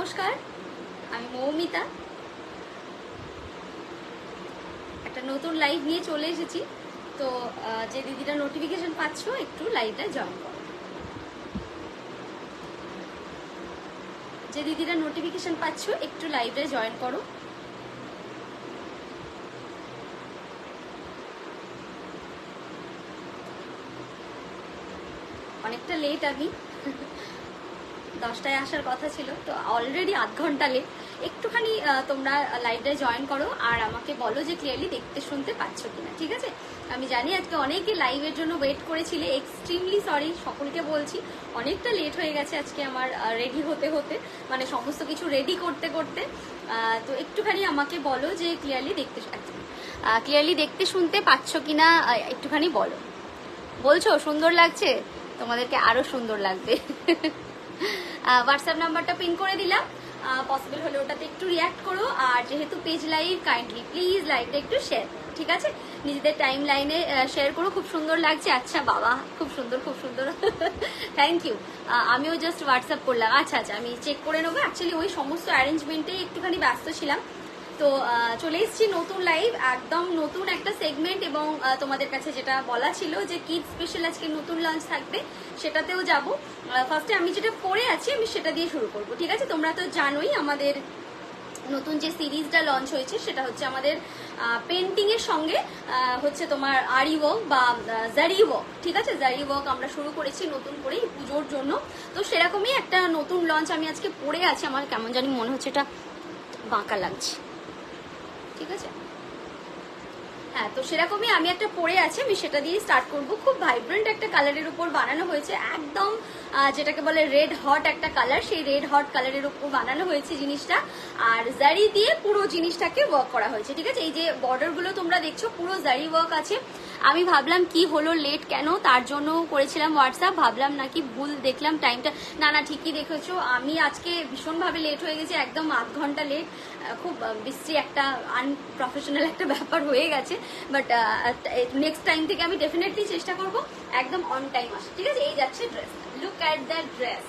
নমস্কার, আমি মৌমিতা। একটা নতুন লাইভ নিয়ে চলে এসেছি। তো যে দিদিরা নোটিফিকেশন পাচ্ছ একটু লাইভটা জয়েন করো। যে দিদিরা নোটিফিকেশন পাচ্ছ একটু লাইভটা জয়েন করো। অনেকটা লেট, আমি 10টায় আসার কথা ছিল, তো অলরেডি আধ ঘন্টা লেট। একটুখানি তোমরা লাইভটায় জয়েন করো আর আমাকে বলো যে ক্লিয়ারলি দেখতে শুনতে পাচ্ছ কিনা, ঠিক আছে? আমি জানি আজকে অনেকে লাইভের জন্য ওয়েট করেছিলে, এক্সট্রিমলি সরি সকলকে বলছি। অনেকটা লেট হয়ে গেছে আজকে আমার রেডি হতে হতে, মানে সমস্ত কিছু রেডি করতে করতে। তো একটুখানি আমাকে বলো যে ক্লিয়ারলি দেখতে শুনতে পাচ্ছ কিনা, একটুখানি বলো। বলছো সুন্দর লাগছে, তোমাদেরকে আরো সুন্দর লাগবে। হোয়াটসঅ্যাপ নাম্বারটা পিন করে দিলাম, পসিবল হলে ওটাতে একটু রিয়াক্ট করো। আর যেহেতু পেজ লাইভ, কাইন্ডলি প্লিজ লাইভটা একটু শেয়ার, ঠিক আছে? নিজেদের টাইম লাইনে শেয়ার করো। খুব সুন্দর লাগছে। আচ্ছা বাবা, খুব সুন্দর খুব সুন্দর, থ্যাংক ইউ। আমিও জাস্ট হোয়াটসঅ্যাপ করলাম। আচ্ছা আচ্ছা, আমি চেক করে নেবো। অ্যাকচুয়ালি ওই সমস্ত অ্যারেঞ্জমেন্টে একটুখানি ব্যস্ত ছিলাম। তো চলে এসেছি নতুন লাইভ, একদম নতুন একটা সেগমেন্ট। এবং তোমাদের কাছে যেটা বলা ছিল যে কিড স্পেশাল আজকে নতুন লঞ্চ থাকবে, সেটাতেও যাব। ফার্স্টে আমি যেটা পড়ে আছি আমি সেটা দিয়ে শুরু করব, ঠিক আছে? তোমরা তো জানোই আমাদের নতুন যে সিরিজটা লঞ্চ হয়েছে সেটা হচ্ছে আমাদের পেন্টিং এর সঙ্গে হচ্ছে তোমার আরি ওয়ার্ক বা জারি ওয়ার্ক, ঠিক আছে? জারি ওয়ার্ক আমরা শুরু করেছি নতুন করে পুজোর জন্য। তো সেরকমই একটা নতুন লঞ্চ আমি আজকে পড়ে আছি। আমার কেমন জানি মনে হচ্ছে এটা বাঁকা লাগছে, ঠিক আছে? হ্যাঁ, তো সেরকমই আমি একটা পরে আছি, আমি সেটা দিয়ে স্টার্ট করব। খুব ভাইব্রেন্ট একটা কালারের উপর বানানো হয়েছে, একদম যেটাকে বলে রেড হট একটা কালার, সেই রেড হট কালারের উপর বানানো হয়েছে জিনিসটা। আর জারি দিয়ে পুরো জিনিসটাকে ওয়ার্ক করা হয়েছে, ঠিক আছে? এই যে বর্ডার গুলো তোমরা দেখছো পুরো জারি ওয়ার্ক আছে। আমি ভাবলাম কি হলো, লেট কেন, তার জন্য করেছিলাম হোয়াটসঅ্যাপ। ভাবলাম নাকি ভুল দেখলাম টাইমটা, না না ঠিকই দেখেছো। আমি আজকে ভীষণভাবে লেট হয়ে গেছে, একদম আধ ঘন্টা লেট। খুব বিশ্রী একটা আনপ্রফেশনাল একটা ব্যাপার হয়ে গেছে, বাট নেক্সট টাইম থেকে আমি ডেফিনেটলি চেষ্টা করব একদম অন টাইম আসা, ঠিক আছে? এই যাচ্ছে dress, look at the dress.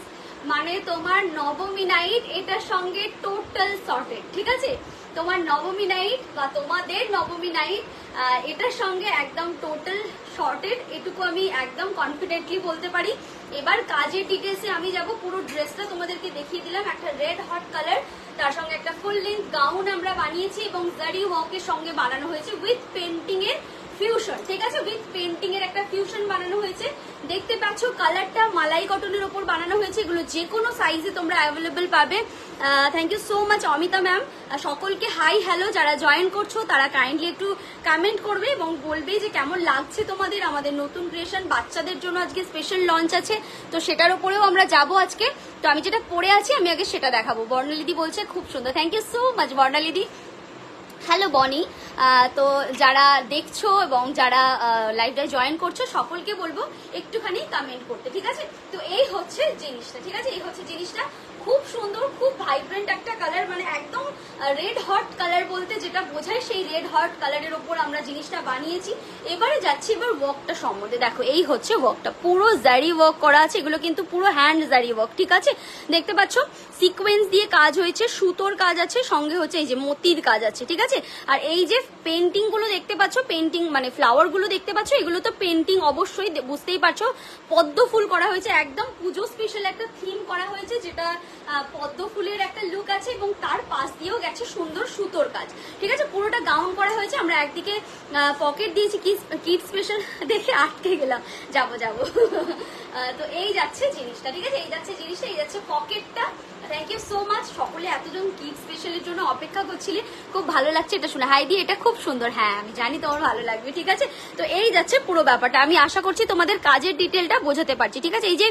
মানে তোমার নবমী নাইট এটার সঙ্গে টোটাল সর্টেড, ঠিক আছে? তোমার নবমী নাইট বা তোমাদের নবমী নাইট এটার সঙ্গে একদম টোটাল শর্টেড, এটুকু আমি একদম কনফিডেন্টলি বলতে পারি। এবার কাজের ডিটেলসে আমি যাব। পুরো ড্রেসটা তোমাদেরকে দেখিয়ে দিলাম, একটা রেড হট কালার, তার সঙ্গে একটা ফুল লেন্থ গাউন আমরা বানিয়েছি এবং জারি ওয়ার্কের সঙ্গে বানানো হয়েছে উইথ পেন্টিং এর ফিউশন, ঠিক আছে? উইথ পেন্টিং এর একটা ফিউশন বানানো হয়েছে। দেখতে পাচ্ছ কালারটা মালাই কটনের উপর বানানো হয়েছে। এগুলো যে কোনো সাইজে তোমরা অ্যাভেলেবেল পাবে। Thank you so much Amita ma'am. সকলকে হাই হ্যালো, যারা জয়েন করছো তারা কাইন্ডলি একটু কমেন্ট করবে এবং বলবে যে কেমন লাগছে তোমাদের আমাদের নতুন ক্রিয়েশন। বাচ্চাদের জন্য আজকে স্পেশাল লঞ্চ আছে, তো সেটার উপরেও আমরা যাব আজকে। তো আমি যেটা পরে আছি আমি আগে সেটা দেখাবো। বর্ণালিদি বলছে খুব সুন্দর, থ্যাংক ইউ সো মাচ বর্ণালিদি। হ্যালো বনি। তো যারা দেখছো এবং যারা লাইভটা জয়েন করছো সকলকে বলবো একটুখানি কমেন্ট করতে, ঠিক আছে? তো এই হচ্ছে জিনিসটা, ঠিক আছে? এই হচ্ছে জিনিসটা, খুব সুন্দর, খুব ভাইব্রেন্ট একটা কালার, মানে একদম রেড হট কালার বলতে যেটা বোঝায় সেই রেড হট কালারের ওপর আমরা জিনিসটা বানিয়েছি। এবারে যাচ্ছি এবার ওয়ার্কটা সম্বন্ধে। দেখো এই হচ্ছে ওয়ার্কটা, পুরো জারি ওয়ার্ক করা আছে। এগুলো কিন্তু পুরো হ্যান্ড জারি ওয়ার্ক, ঠিক আছে? দেখতে পাচ্ছ সিকোয়েন্স দিয়ে কাজ হয়েছে, সুতোর কাজ আছে, সঙ্গে হচ্ছে এই যে মতির কাজ আছে, ঠিক আছে? আর এই যে পেন্টিং গুলো দেখতে পাচ্ছ, পেন্টিং মানে ফ্লাওয়ার গুলো দেখতে পাচ্ছ, এগুলো তো পেন্টিং অবশ্যই, বুঝতেই পারছো। পদ্ম ফুল করা হয়েছে, একদম পুজো স্পেশাল একটা থিম করা হয়েছে, যেটা পদ্ম ফুলের একটা লুক আছে এবং তার পাশ দিয়েও গেছে সুন্দর সুতোর কাজ, ঠিক আছে? পুরোটা গাউন করা হয়েছে। আমরা একদিকে পকেট দিয়েছি, কিড স্পেশাল দেখে আটকে গেলাম, যাবো যাবো। তো এই যাচ্ছে জিনিসটা, ঠিক আছে? এই যাচ্ছে জিনিসটা, এই যাচ্ছে পকেটটা। থ্যাংক ইউ সো মাচ, সকলে এতজন কিড স্পেশালের জন্য অপেক্ষা করছিলে, খুব ভালো লাগছে এটা শুনে। হাইদি এটা খুব সুন্দর, হ্যাঁ আমি জানি তোমার ভালো লাগবে, ঠিক আছে? তো এই যাচ্ছে পুরো ব্যাপারটা। আমি আশা করছি তোমাদের কাজের ডিটেলটা বোঝাতে পারছি, ঠিক আছে? এই যে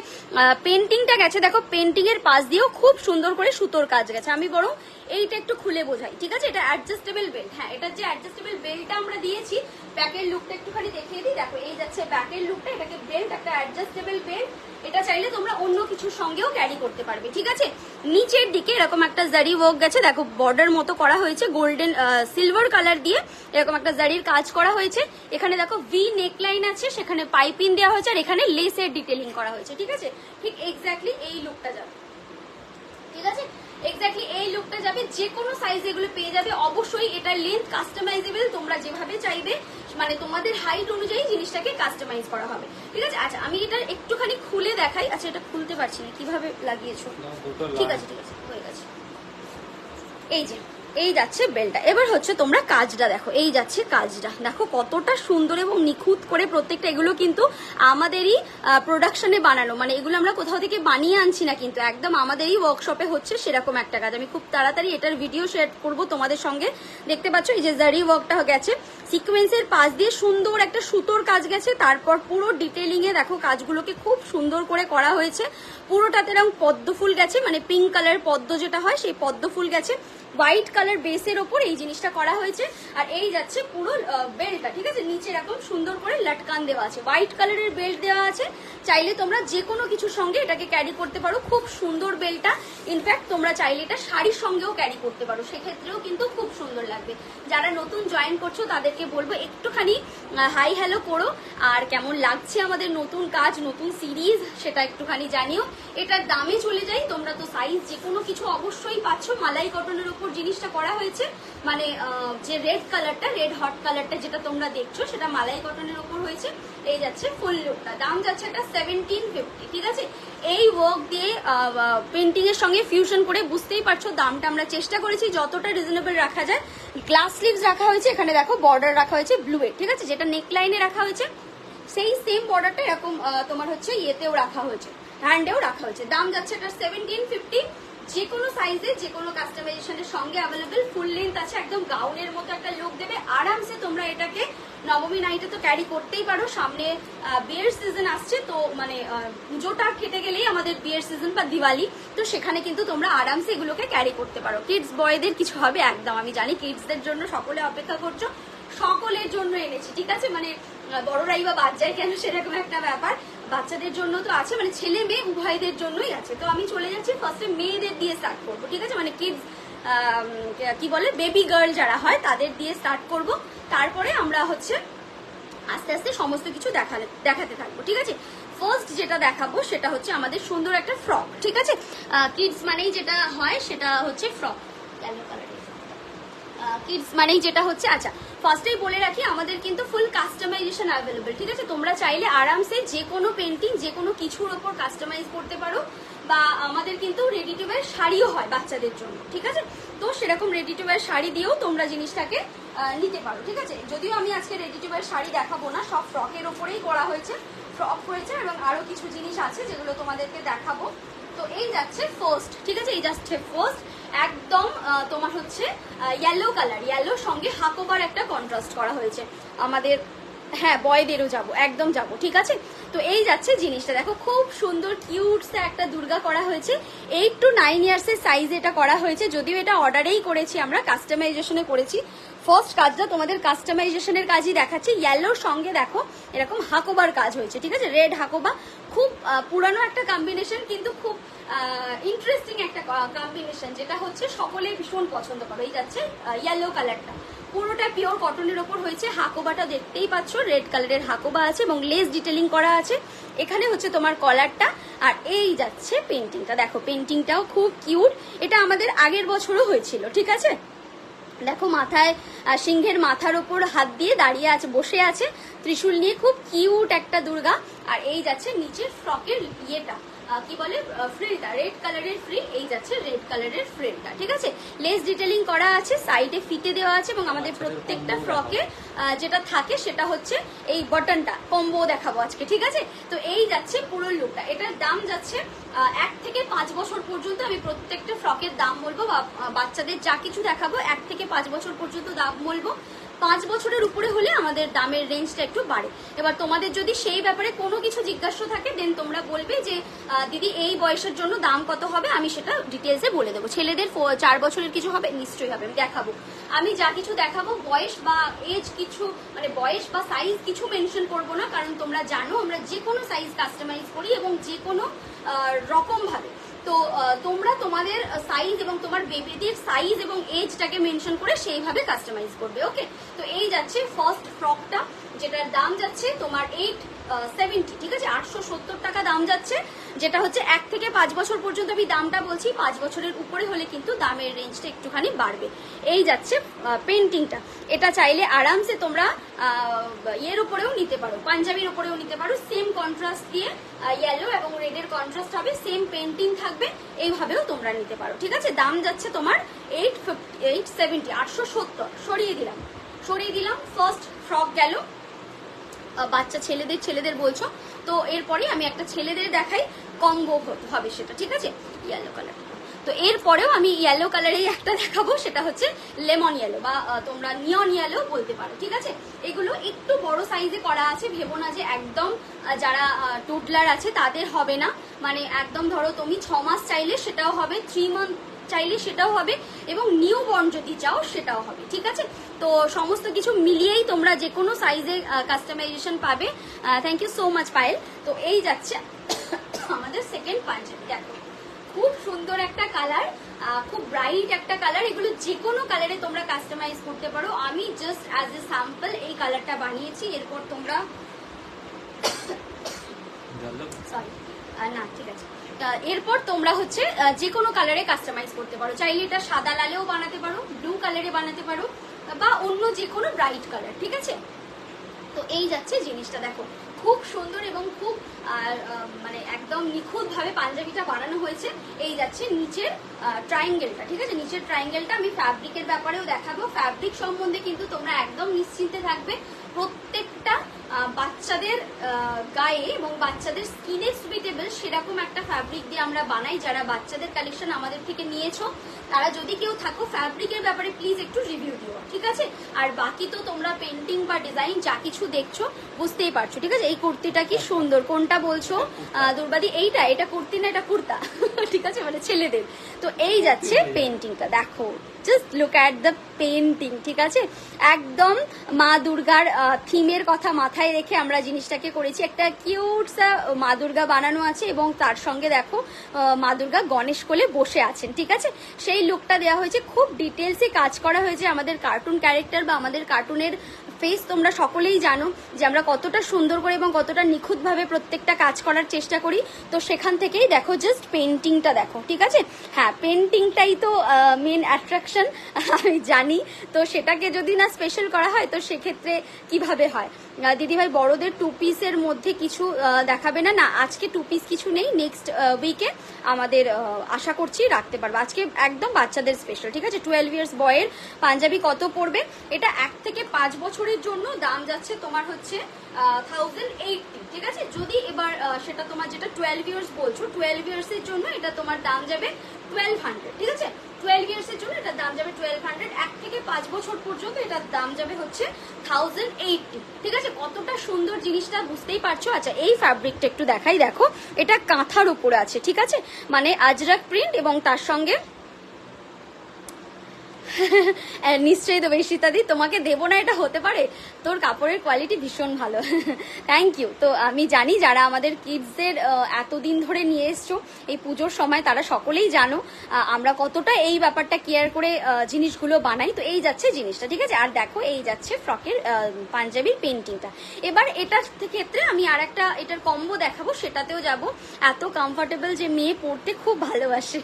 পেন্টিংটা গেছে, দেখো পেন্টিং এর পাশ দিয়েও খুব সুন্দর করে সুতোর কাজ গেছে। আমি বরং এইটা একটু খুলে বোঝাই, ঠিক আছে? এটা অ্যাডজাস্টেবল বেল্ট, হ্যাঁ এটা যে অ্যাডজাস্টেবল বেল্টটা আমরা দিয়েছি। ব্যাকের লুকটা একটুখানি দেখিয়ে দিই, দেখো এই যাচ্ছে ব্যাকের লুকটা, এটাকে বেল্ট, একটা অ্যাডজাস্টেবল বেল্ট। এটা চাইলে তোমরা অন্য কিছুর সঙ্গেও ক্যারি করতে পারবে, ঠিক আছে? নিচের দিকে এরকম একটা জারি ওয়ার্ক গেছে, দেখো বর্ডার মতো করা হয়েছে গোল্ডেন সিলভার কালার দিয়ে, এরকম একটা জারির কাজ করা হয়েছে। এখানে দেখো ভি নেকলাইন আছে, সেখানে পাইপিং দেওয়া হয়েছে, আর এখানে লেসের ডিটেলিং করা হয়েছে, ঠিক আছে? ঠিক এক্স্যাক্টলি এই লুকটা যাবে, ঠিক আছে? এক্স্যাক্টলি এই লুকটা যাবে, যে কোনো সাইজে এগুলো পেয়ে যাবে। অবশ্যই এটা লেন্থ কাস্টমাইজেবল, তোমরা যেভাবে চাইবে মানে তোমাদের হাইট অনুযায়ী জিনিসটাকে কাস্টমাইজ করা হবে, ঠিক আছে। আচ্ছা আমি এটা একটুখানি খুলে দেখাই। আচ্ছা এটা খুলতে পারছি না, কিভাবে লাগিয়েছো? ঠিক আছে ঠিক আছে, হয়ে গেছে। এই যে এই যাচ্ছে বেলটা। এবার হচ্ছে তোমরা কাজটা দেখো, এই যাচ্ছে কাজটা দেখো কতটা সুন্দর এবং নিখুঁত করে প্রত্যেকটা। এগুলো কিন্তু আমাদেরই প্রোডাকশনে বানানো, মানে এগুলো আমরা কোথাও থেকে বানিয়ে আনছি না, কিন্তু একদম আমাদেরই ওয়ার্কশপে হচ্ছে সেরকম একটা কাজ। আমি খুব তাড়াতাড়ি এটার ভিডিও শেয়ার করব তোমাদের সঙ্গে। দেখতে পাচ্ছ এই যে জারি ওয়ার্কটা গেছে, সিকোয়েন্সের পাশ দিয়ে সুন্দর একটা সুতোর কাজ গেছে, তারপর পুরো ডিটেলিং এ দেখো কাজগুলোকে খুব সুন্দর করে করা হয়েছে। পুরোটাতে এরকম পদ্ম ফুল গেছে, মানে পিঙ্ক কালার পদ্ম যেটা হয় সেই পদ্ম ফুল গেছে। হোয়াইট কালার বেসের ওপর এই জিনিসটা করা হয়েছে। আর এই যাচ্ছে পুরো বেল্টটা, ঠিক আছে, নিচে এরকম সুন্দর করে লটকান দেওয়া আছে, হোয়াইট কালারের বেল্ট দেওয়া আছে। চাইলে তোমরা যে কোনো কিছুর সঙ্গে এটাকে ক্যারি করতে পারো, খুব সুন্দর বেল্টটা। ইনফ্যাক্ট তোমরা চাইলে এটা শাড়ির সঙ্গেও ক্যারি করতে পারো, সেক্ষেত্রেও কিন্তু খুব সুন্দর লাগবে। যারা নতুন জয়েন করছো তাদেরকে বলবো একটুখানি হাই হ্যালো করো, আর কেমন লাগছে আমাদের নতুন কাজ, নতুন সিরিজ, সেটা একটুখানি জানিও। এটার দামে চলে যাই, তোমরা তো সাইজ যে কোনো কিছু অবশ্যই পাচ্ছ। মালাই কটনের উপর জিনিসটা করা হয়েছে, মানে যে রেড কালারটা, রেড হট কালারটা যেটা তোমরা দেখছো সেটা মালাই কটনের উপর হয়েছে। এই যাচ্ছে ফুল লুকটা, দাম যাচ্ছে একটা 1750, ঠিক আছে। এই ওয়ার্ক দিয়ে পেন্টিং এর সঙ্গে ফিউশন করে বুঝতেই পারছো দামটা আমরা চেষ্টা করেছি যতটা রিজনেবল রাখা যায়। গ্লাস স্লিভস রাখা হয়েছে, এখানে দেখো বর্ডার রাখা হয়েছে ব্লু এর, ঠিক আছে, যেটা নেক লাইনে রাখা হয়েছে সেই সেম বর্ডারটা এরকম তোমার হচ্ছে ইয়েতেও রাখা হয়েছে, হ্যান্ডেও রাখা হয়েছে। দাম যাচ্ছে এটা 1750, যে কোনো সাইজে যে কোনো কাস্টমাইজেশনের সঙ্গে অ্যাভেলেবেল। ফুল লেন্থ আছে, একদম গাউনের মতো একটা লুক দেবে। আরামসে তোমরা এটাকে নবমী নাইটে তো ক্যারি করতেই পারো। সামনে বিয়ের সিজন আসছে, তো মানে পুজোটা কেটে গেলেই আমাদের বিয়ের সিজন বা দিওয়ালি, তো সেখানে কিন্তু তোমরা আরামসে এগুলোকে ক্যারি করতে পারো। কিডস বয়দের কিছু হবে একদম, আমি জানি কিডসদের জন্য সকলে অপেক্ষা করছো, সকলের জন্য এনেছি, ঠিক আছে। মানে বড়রাই বা বাচ্চাই কেন সেরকম একটা ব্যাপার, বাচ্চাদের জন্য তো আছে, মানে ছেলে মেয়ে উভয়দের জন্যই আছে। তো আমি চলে যাচ্ছি ফার্স্টে মেয়েদের দিয়ে স্টার্ট করবো, ঠিক আছে, মানে কিডস কি বলে বেবি গার্ল যারা হয় তাদের দিয়ে স্টার্ট করব। তারপরে আমরা হচ্ছে আস্তে আস্তে সমস্ত কিছু দেখাতে থাকবো, ঠিক আছে। ফার্স্ট যেটা দেখাবো সেটা হচ্ছে আমাদের সুন্দর একটা ফ্রক, ঠিক আছে। কিডস মানেই যেটা হয় সেটা হচ্ছে ফ্রক, ইয়েলো কালারের কিডস মানেই যেটা হচ্ছে। আচ্ছা ফার্স্টেই বলে রাখি আমাদের কিন্তু ফুল কাস্টমাইজেশন অ্যাভেলেবল, ঠিক আছে। তোমরা চাইলে আরামসে যে কোনো পেন্টিং যে কোনো কিছুর ওপর কাস্টমাইজ করতে পারো, বা আমাদের কিন্তু রেডি টু ওয়্যার শাড়িও হয় বাচ্চাদের জন্য, ঠিক আছে। তো সেরকম রেডি টু ওয়্যার শাড়ি দিয়েও তোমরা জিনিসটাকে নিতে পারো, ঠিক আছে। যদিও আমি আজকে রেডি টু ওয়্যার শাড়ি দেখাবো না, সব ফ্রকের ওপরেই করা হয়েছে, ফ্রক হয়েছে এবং আরো কিছু জিনিস আছে যেগুলো তোমাদেরকে দেখাবো। তো এই যাচ্ছে ফার্স্ট, ঠিক আছে, এই যাচ্ছে ফার্স্ট একদম তোমার হচ্ছে ইয়েলো কালার, ইয়েলোর সঙ্গে হাকোবার একটা কন্ট্রাস্ট করা হয়েছে আমাদের। হ্যাঁ বয়দেরও যাবো, একদম যাবো, ঠিক আছে। তো এই যাচ্ছে জিনিসটা দেখো, খুব সুন্দর কিউট একটা দুর্গা করা হয়েছে। 8 to 9 ইয়ার্স এর সাইজ এটা করা হয়েছে, যদিও এটা অর্ডারেই করেছি আমরা, কাস্টমাইজেশনে করেছি। ফার্স্ট কাজটা তোমাদের কাস্টমাইজেশনের কাজই দেখাচ্ছি। ইয়েলোর সঙ্গে দেখো এরকম হাকোবার কাজ হয়েছে, ঠিক আছে, রেড হাকোবা। খুব পুরানো একটা কম্বিনেশন, কিন্তু খুব ইন্টারেস্টিং একটা কম্বিনেশন, যেটা হচ্ছে সকলে ভীষণ পছন্দ করে। এই যাচ্ছে ইয়েলো কালারটা, পুরোটা পিওর কটনের ওপর হয়েছে। হাকোবাটা দেখতেই পাচ্ছ, রেড কালারের হাকোবা আছে এবং লেস ডিটেলিং করা আছে। এখানে হচ্ছে তোমার কলারটা, আর এই যাচ্ছে পেন্টিংটা, দেখো পেন্টিংটাও খুব কিউট। এটা আমাদের আগের বছরও হয়েছিল, ঠিক আছে। দেখো মাথায় সিংহের মাথার ওপর হাত দিয়ে দাঁড়িয়ে আছে, বসে আছে ত্রিশূল নিয়ে, খুব কিউট একটা দুর্গা। আর এই যাচ্ছে নিচের ফ্রকের ইয়েটা কি বলে ফ্রিলটা, রেড কালারের ফ্রিল, এই যাচ্ছে রেড কালারের ফ্রিলটা, ঠিক আছে। লেস ডিটেলিং করা আছে, সাইডে ফিতে দেওয়া আছে এবং আমাদের প্রত্যেকটা ফ্রকে যেটা থাকে সেটা হচ্ছে এই বাটনটা কম্বো দেখাবো আজকে, ঠিক আছে। তো এই যাচ্ছে পুরো লুকটা। এটার দাম যাচ্ছে 1 থেকে 5 বছর পর্যন্ত। আমি প্রত্যেকটা ফ্রকের দাম বলবো, বা বাচ্চাদের যা কিছু দেখাবো 1 থেকে 5 বছর পর্যন্ত দাম বলবো। 5 বছরের উপরে হলে আমাদের দামের রেঞ্জটা একটু বাড়ে। এবার তোমাদের যদি সেই ব্যাপারে কোনো কিছু জিজ্ঞাসা থাকে দেন তোমরা বলবে যে দিদি এই বয়সের জন্য দাম কত হবে, আমি সেটা ডিটেলসে বলে দেবো। ছেলেদের 4 বছরের কিছু হবে, নিশ্চয়ই হবে, আমি দেখাবো। আমি যা কিছু দেখাবো বয়স বা এজ কিছু, মানে বয়স বা সাইজ কিছু মেনশন করবো না, কারণ তোমরা জানো আমরা যে কোনো সাইজ কাস্টমাইজ করি এবং যে কোনো রকম ভাবে। তো তোমরা তোমাদের সাইজ এবং তোমার বেবিদের সাইজ এবং এজটাকে মেনশন করে সেইভাবে কাস্টমাইজ করবে, ওকে। তো এই যাচ্ছে ফার্স্ট ফ্রকটা, যেটার দাম যাচ্ছে তোমার 870, ঠিক আছে, 870 টাকা দাম যাচ্ছে, যেটা হচ্ছে 1 থেকে 5 বছর পর্যন্ত আমি দামটা বলছি, 5 বছরের উপরে হলে কিন্তু দামের রেঞ্জটা একটুখানি বাড়বে। এই যাচ্ছে পেন্টিংটা, এটা চাইলে আরামসে তোমরা এর উপরেও নিতে পারো, পাঞ্জাবির উপরেও নিতে পারো, সেম কন্ট্রাস্ট দিয়ে ইয়েলো এবং রেডের কন্ট্রাস্ট হবে, সেম পেন্টিং থাকবে, এইভাবেও তোমরা নিতে পারো, ঠিক আছে। দাম যাচ্ছে তোমার 870, 870 সরিয়ে দিলাম। ফার্স্ট ফ্রক গেল, বাচ্চা ছেলেদের বলছো তো, এরপরে আমি একটা ছেলেদের দেখাই, কম্বো হবে সেটা, ঠিক আছে, ইয়েলো কালার। তো এরপরেও আমি ইয়েলো কালারেই একটা দেখাবো, সেটা হচ্ছে লেমন ইয়েলো বা তোমরা নিয়ন ইয়েলো বলতে পারো, ঠিক আছে। এগুলো একটু বড় সাইজে করা আছে, ভেবো না যে একদম যারা টুটলার আছে তাদের হবে না, মানে একদম ধরো তুমি 6 মাস চাইলে সেটাও হবে, 3 মান্থ চাইলে সেটাও হবে, এবং নিউ বর্ন যদি চাও সেটাও হবে, ঠিক আছে। তো সমস্ত কিছু মিলিয়েই তোমরা যে কোনো সাইজে কাস্টমাইজেশন পাবে। Thank you so much Payel. তো এই যাচ্ছে আমাদের সেকেন্ড পাঞ্জাবি, দেখো খুব সুন্দর একটা কালার, খুব ব্রাইট একটা কালার, এগুলো যে কোনো কালারে তোমরা কাস্টমাইজ করতে পারো। আমি জাস্ট অ্যাজ এ স্যাম্পল এই কালারটা বানিয়েছি, এরপর তোমরা সরি না ঠিক আছে, এরপর তোমরা হচ্ছে যে কোনো কালারে কাস্টমাইজ করতে পারো, চাইলে এটা সাদা লালেও বানাতে পারো, ব্লু কালারে বানাতে পারো, বা অন্য যে কোনো ব্রাইট কালার, ঠিক আছে। তো এই যাচ্ছে জিনিসটা, দেখো খুব সুন্দর এবং খুব মানে একদম নিখুঁত ভাবে পাঞ্জাবিটা বানানো হয়েছে। এই যাচ্ছে নিচের ট্রায়াঙ্গেলটা, ঠিক আছে, নিচের ট্রায়াঙ্গেলটা আমি ফ্যাব্রিকের ব্যাপারেও দেখাবো, ফ্যাব্রিক সম্বন্ধে কিন্তু তোমরা একদম নিশ্চিন্তে থাকবে, প্রত্যেকটা বাচ্চাদের গায়ে এবং বাচ্চাদের স্কিনে সুইটেবল সেরকম একটা ফ্যাব্রিক দিয়ে আমরা বানাই। যারা বাচ্চাদের কালেকশন আমাদের থেকে নিয়েছো তারা যদি কেউ থাকো ফ্যাব্রিকের ব্যাপারে প্লিজ একটু রিভিউ দিও, ঠিক আছে। আর বাকি তো তোমরা পেন্টিং বা ডিজাইন যা কিছু দেখছো বুঝতেই পারছো, ঠিক আছে। এই কুর্তিটা কি সুন্দর, কোনটা বলছো দুর্বাদি? এটা কুর্তি না, এটা কুর্তা ঠিক আছে, মানে ছেলেদের। তো এই যাচ্ছে পেন্টিংটা, দেখো just look at the painting, ঠিক আছে। একদম মা দুর্গার থিমের কথা মাথায় রেখে আমরা জিনিসটাকে করেছি, একটা কিউট সা মা দুর্গা বানানো আছে এবং তার সঙ্গে দেখো মা দুর্গা গণেশ কোলে বসে আছেন, ঠিক আছে। সেই লুকটা দেওয়া হয়েছে, খুব ডিটেলসে কাজ করা হয়েছে। আমাদের কার্টুন ক্যারেক্টার বা আমাদের কার্টুনের ফেস তোমরা সকলেই জানো যে আমরা কতটা সুন্দর করে এবং কতটা নিখুঁতভাবে প্রত্যেকটা কাজ করার চেষ্টা করি। তো সেখান থেকেই দেখো জাস্ট পেন্টিংটা দেখো, ঠিক আছে। হ্যাঁ, পেন্টিংটাই তো মেন অ্যাট্রাকশন আমি জানি, তো সেটাকে যদি না স্পেশাল করা হয় তো সেক্ষেত্রে কিভাবে হয়। দিদিভাই বড়দের 2 পিসের মধ্যে কিছু দেখাবে না? না, আজকে 2 পিস কিছু নেই, নেক্সট উইকে আমাদের আশা করছি রাখতে পারবো। আজকে একদম বাচ্চাদের স্পেশাল, ঠিক আছে। 12 ইয়ার্স বয়ের পাঞ্জাবি কত পড়বে? এটা 1 থেকে 5 বছরের জন্য দাম যাচ্ছে তোমার হচ্ছে 1080, ঠিক আছে। যদি এবার সেটা তোমার যেটা 12 ইয়ার্স বলছো, 12 ইয়ার্স এর জন্য এটা তোমার দাম যাবে 1200, ঠিক আছে। 12 ইয়ার্স এর জন্য এটার দাম যাবে 1200, 1 থেকে 5 বছর পর্যন্ত এটার দাম যাবে হচ্ছে 1080, ঠিক আছে। কতটা সুন্দর জিনিসটা বুঝতেই পারছো। আচ্ছা, এই ফ্যাব্রিকটা একটু দেখাই, দেখো এটা কাঁথার উপরে আছে, ঠিক আছে, মানে আজরাক প্রিন্ট এবং তার সঙ্গে নিশ্চয়ই দেবো ঈশিতাদি, তোমাকে দেবো না এটা হতে পারে? তোর কাপড়ের কোয়ালিটি ভীষণ ভালো থ্যাংক ইউ। তো আমি জানি যারা আমাদের কিডসদের এতদিন ধরে নিয়ে এসছো এই পুজোর সময়, তারা সকলেই জানো আমরা কতটা এই ব্যাপারটা কেয়ার করে জিনিসগুলো বানাই। তো এই যাচ্ছে জিনিসটা, ঠিক আছে। আর দেখো এই যাচ্ছে ফ্রকের পাঞ্জাবির পেন্টিংটা। এবার এটার ক্ষেত্রে আমি আর একটা এটার কম্বো দেখাবো, সেটাতেও যাব। এত কমফোর্টেবল যে মেয়ে পরতে খুব ভালোবাসে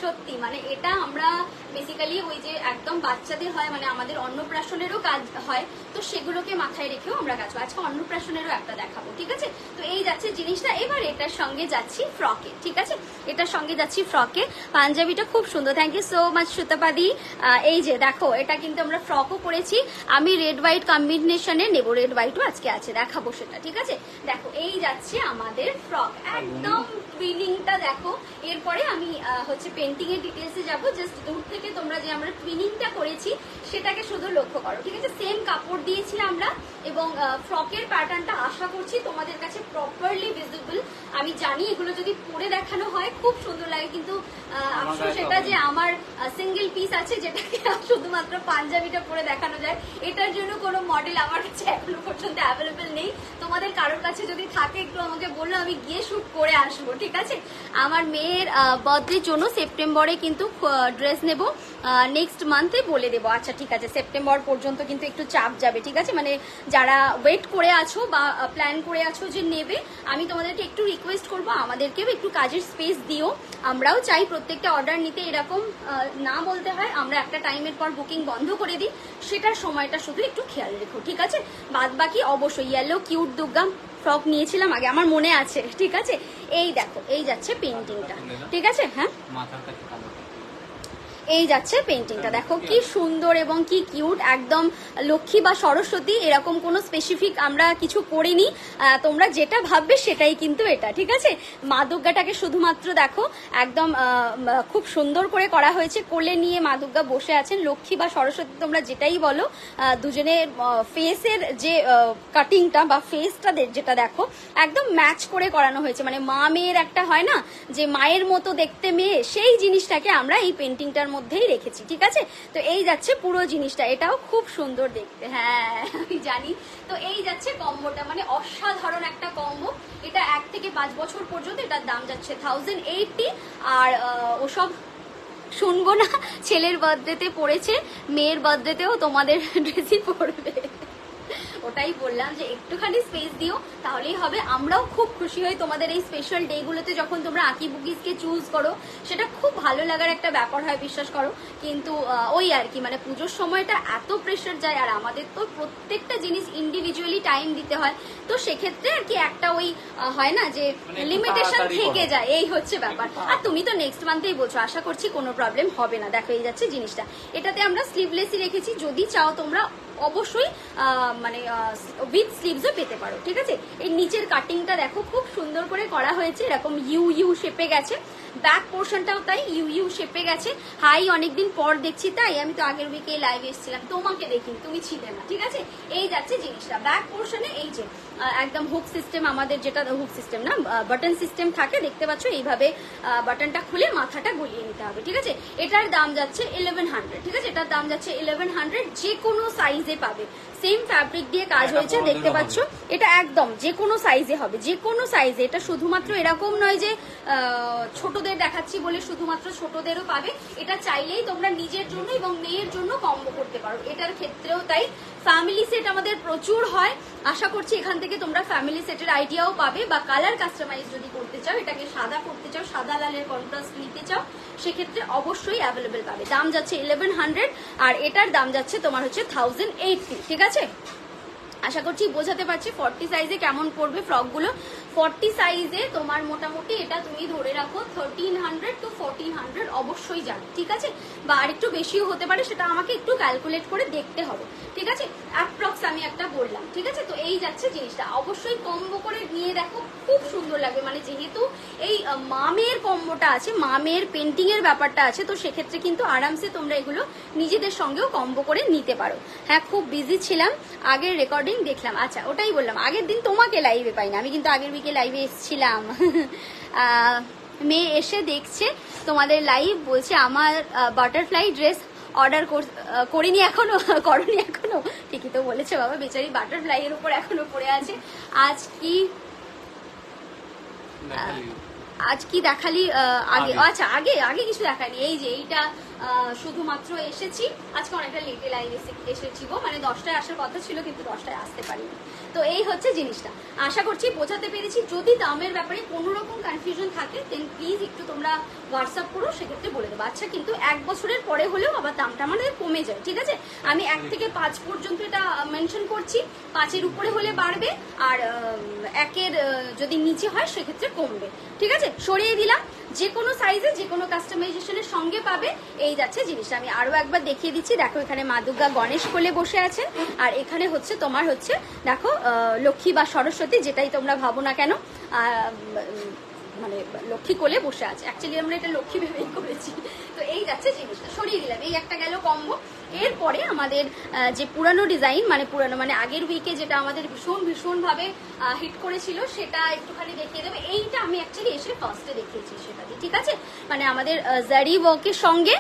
সত্যি, মানে এটা আমরা বেসিক্যালি ওই যে একদম বাচ্চাদের হয়, মানে আমাদের অন্নপ্রাশনেরও কাজ হয়, তো সেগুলোকে মাথায় রেখেও আমরা কাজ করি। আজকে অন্নপ্রাশনেরও একটা দেখাবো, ঠিক আছে। তো এই যাচ্ছে জিনিসটা। এবার এটার সঙ্গে যাচ্ছি ফ্রকে, ঠিক আছে, এটার সঙ্গে যাচ্ছি ফ্রকে। পাঞ্জাবিটা খুব সুন্দর, থ্যাংক ইউ সো মাচ সুতাপাদি। এই যে দেখো, এটা কিন্তু আমরা ফ্রকও করেছি, আমি রেড হোয়াইট কম্বিনেশনে নেব, রেড হোয়াইটও আজকে আছে, দেখাবো সেটা, ঠিক আছে। দেখো এই যাচ্ছে আমাদের ফ্রক, একদম টুইনিংটা দেখো। এরপরে আমি হচ্ছে পেন্টিং এর ডিটেলসে যাবো, জাস্ট দূর থেকে তোমরা যে আমরা টুইনিংটা করেছি সেটাকে শুধু লক্ষ্য করো, ঠিক আছে। সেম কাপড় দিয়েছি আমরা এবং ফ্রকের প্যাটার্নটা আশা করছি তোমাদের কাছে প্রপারলি ভিজিবল। আমি জানি এগুলো যদি পরে দেখানো হয় খুব সুন্দর লাগে, কিন্তু আফসোস এটা যে আমার সিঙ্গেল পিস আছে যেটাকে শুধুমাত্র পাঞ্জাবিটা পরে দেখানো যায়, এটার জন্য কোনো মডেল আমার কাছে এখনো পর্যন্ত অ্যাভেলেবেল নেই। তোমাদের কারোর কাছে যদি থাকে একটু আমাকে বললো, আমি গিয়ে শুট করে আসবো, ঠিক আছে। আমার মেয়ের বার্থডের জন্য সেপ্টেম্বরে কিন্তু ড্রেস নেব, নেক্সট মান্থে বলে দেবো। আচ্ছা ঠিক আছে, সেপ্টেম্বর পর্যন্ত কিন্তু একটু চাপ যাবে, ঠিক আছে? মানে যারা ওয়েট করে আছো বা প্ল্যান করে আছো যে নেবে, আমি তোমাদেরকে একটু রিকোয়েস্ট করবো আমাদেরকেও একটু কাজের স্পেস দিও। আমরাও চাই প্রত্যেকটা অর্ডার নিতে এরকম না বলতে হয়, আমরা একটা টাইমের পর বুকিং বন্ধ করে দিই, সেটার সময়টা শুধু একটু খেয়াল রেখো, ঠিক আছে? বাদ বাকি অবশ্যই ইয়েলো কিউট দুর্গা ফ্রক নিয়েছিলাম আগে, আমার মনে আছে, ঠিক আছে? এই দেখো, এই যাচ্ছে পেন্টিংটা, ঠিক আছে? হ্যাঁ, এই যাচ্ছে পেন্টিংটা, দেখো কি সুন্দর এবং কি কিউট, একদম লক্ষ্মী বা সরস্বতী এরকম কোনো স্পেসিফিক আমরা কিছু করিনি, তোমরা যেটা ভাববে সেটাই কিন্তু এটা, ঠিক আছে? মা দুর্গাটাকে শুধুমাত্র দেখো একদম খুব সুন্দর করে করা হয়েছে, কোলে নিয়ে মা দুর্গা বসে আছেন, লক্ষ্মী বা সরস্বতী তোমরা যেটাই বলো, দুজনের ফেসের যে কাটিংটা বা ফেসটা যেটা দেখো একদম ম্যাচ করে করানো হয়েছে, মানে মা মেয়ের একটা হয় না যে মায়ের মতো দেখতে মেয়ে, সেই জিনিসটাকে আমরা এই পেন্টিংটার মধ্যেই রেখেছি, ঠিক আছে? তো এই যাচ্ছে পুরো জিনিসটা, এটাও খুব সুন্দর দেখতে, হ্যাঁ আমি জানি। তো এই যাচ্ছে কম্বোটা, মানে অসাধারণ একটা কম্বো, এটা 1 থেকে 5 বছর পর্যন্ত এটার দাম যাচ্ছে 1080। আর ওসব শুনবো না, ছেলের বার্থডেতে পড়েছে, মেয়ের বার্থডেতেও তোমাদের ড্রেসই পরবে, ওটাই বললাম যে একটুখানি স্পেস দিও, তাহলেই হবে। আমরাও খুব খুশি হই তোমাদের এই স্পেশাল ডেগুলোতে যখন তোমরা আঁকি বুকিসকে চুজ করো, সেটা খুব ভালো লাগার একটা ব্যাপার হয়, বিশ্বাস করো। কিন্তু ওই আর কি, মানে পুজোর সময়টা এত প্রেশার যায়, আর আমাদের তো প্রত্যেকটা জিনিস ইন্ডিভিজুয়ালি টাইম দিতে হয়, তো সেক্ষেত্রে আর কি একটা ওই হয় না যে লিমিটেশন থেকে যায়, এই হচ্ছে ব্যাপার। আর তুমি তো নেক্সট মান্থেই বলছো, আশা করছি কোনো প্রবলেম হবে না। দেখো এই যাচ্ছে জিনিসটা, এটাতে আমরা স্লিভলেসই রেখেছি, যদি চাও তোমরা অবশ্যই মানে উইথ স্লিভসও পেতে পারো, ঠিক আছে? এই নিচের কাটিংটা দেখো খুব সুন্দর করে করা হয়েছে, এরকম ইউ ইউ শেপে গেছে, ব্যাক পোর্শনটাও তাই ইউ ইউ শেপে গেছে। হাই অনেকদিন পর দেখছি, তাই আমি তো আগের উইকে লাইভে এসেছিলাম, তোমাকে দেখিনি, তুমি ছিলে না, ঠিক আছে? এই যাচ্ছে জিনিসটা, ব্যাক পোর্শনে এই যে একদম হুক সিস্টেম, আমাদের যেটা হুক সিস্টেম না বাটন সিস্টেম থাকে, দেখতে পাচ্ছ এইভাবে বাটনটা খুলে মাথাটা গলিয়ে নিতে হবে, ঠিক আছে? এটার দাম যাচ্ছে 1100, ঠিক আছে? এটার দাম যাচ্ছে 1100, যে কোনো সাইজে পাবে, সেম ফ্যাব্রিক দিয়ে কাজ হয়েছে, দেখতে পাচ্ছ? এটা একদম যে কোনো সাইজে হবে, যে কোনো সাইজে, এটা শুধুমাত্র এরকম নয় যে ছোটদের দেখাচ্ছি বলে শুধুমাত্র ছোটদেরও পাবে, এটা চাইলেই তোমরা নিজের জন্য এবং মেয়ের জন্য কম্বো করতে পারো, এটার ক্ষেত্রেও তাই। ফ্যামিলি সেট আমাদের প্রচুর হয়, আশা করছি এখান থেকে তোমরা ফ্যামিলি সেটের আইডিয়াও পাবে, বা কালার কাস্টমাইজ যদি করতে চাও, এটাকে সাদা করতে চাও, সাদা লালের কন্ট্রাস্ট নিতে চাও, সেক্ষেত্রে অবশ্যই অ্যাভেলেবেল পাবে। দাম যাচ্ছে 1100, আর এটার দাম যাচ্ছে তোমার হচ্ছে 1080, ঠিক আছে? আশা করছি বোঝাতে পারছি 40 সাইজে কেমন পড়বে ফ্রকগুলো। 40 সাইজে তোমার মোটামুটি এটা তুমি ধরে রাখো 1300 to 1400 অবশ্যই যাবে, ঠিক আছে? বা আর একটু বেশিও হতে পারে, সেটা আমাকে একটু ক্যালকুলেট করে দেখতে হবে, ঠিক আছে? অ্যাপ্রক্স আমি একটা বললাম, ঠিক আছে? তো এই যাচ্ছে জিনিসটা, অবশ্যই কম্বো করে নিয়ে দেখো, খুব সুন্দর লাগবে, মানে যেহেতু এই মামের কম্বোটা আছে, মামের পেন্টিং এর ব্যাপারটা আছে, তো সেক্ষেত্রে কিন্তু আরামসে তোমরা এগুলো নিজেদের সঙ্গেও কম্বো করে নিতে পারো। হ্যাঁ, খুব বিজি ছিলাম, আগের রেকর্ডিং দেখলাম, আচ্ছা ওটাই বললাম, আগের দিন তোমাকে লাইভে পাইনি, আমি কিন্তু আগের উইকে লাইভে এসেছিলাম। মেয়ে এসে দেখছে তোমাদের লাইভ, বলছে আমার বাটারফ্লাই ড্রেস অর্ডার করিনি এখনো, করনি এখনো, ঠিকই তো বলেছে বাবা, বেচারি বাটারফ্লাই এর উপর এখনো পড়ে আছে। আজ কি দেখালি? আগে, আচ্ছা আগে আগে কিছু দেখানি, এই যে এইটা শুধুমাত্র এসেছি আজকে, অনেকটা লেটে লাইভ এসেছি গো, মানে 10টায় আসার কথা ছিল কিন্তু 10টায় আসতে পারিনি। তো এই হচ্ছে জিনিসটা, আশা করছি বোঝাতে পেরেছি। যদি দামের ব্যাপারে কোনো রকম কনফিউশন থাকে দেন প্লিজ একটু তোমরা হোয়াটসঅ্যাপ করো, সেক্ষেত্রে বলে দেবো। আচ্ছা, কিন্তু 1 বছরের পরে হলেও আবার দামটা আমাদের কমে যায়, ঠিক আছে? আমি 1 থেকে 5 পর্যন্ত এটা মেনশন করছি, 5-এর উপরে হলে বাড়বে, আর 1-এর যদি নিচে হয় সেক্ষেত্রে কমবে, ঠিক আছে? সরিয়ে দিলাম, যে কোনো সাইজে যে কোনো কাস্টমাইজেশনের সঙ্গে পাবে। এই যাচ্ছে জিনিসটা, আমি আরো একবার দেখিয়ে দিচ্ছি, দেখো এখানে মা দুর্গা গণেশ কোলে বসে আছেন, আর এখানে হচ্ছে তোমার হচ্ছে দেখো লক্ষ্মী বা সরস্বতী, যেটাই তোমরা ভাবো না কেন, মানে লক্ষ্মী কোলে বসে আছে, অ্যাকচুয়ালি আমরা এটা লক্ষ্মী ভেবেই করেছি। তো এই যাচ্ছে জিনিসটা, সরিয়ে দিলাম, এই একটা গেল কম্বো। এরপরে আমাদের যে পুরানো ডিজাইন, মানে পুরানো মানে আগের উইকে যেটা আমাদের ভীষণ ভাবে হিট করেছিল, সেটা একটুখানি দেখিয়ে দেবে। এইটা আমি অ্যাকচুয়ালি এসে ফার্স্টে দেখিয়েছি সেটাকে, ঠিক আছে? মানে আমাদের জারি ওয়ার্কের সঙ্গে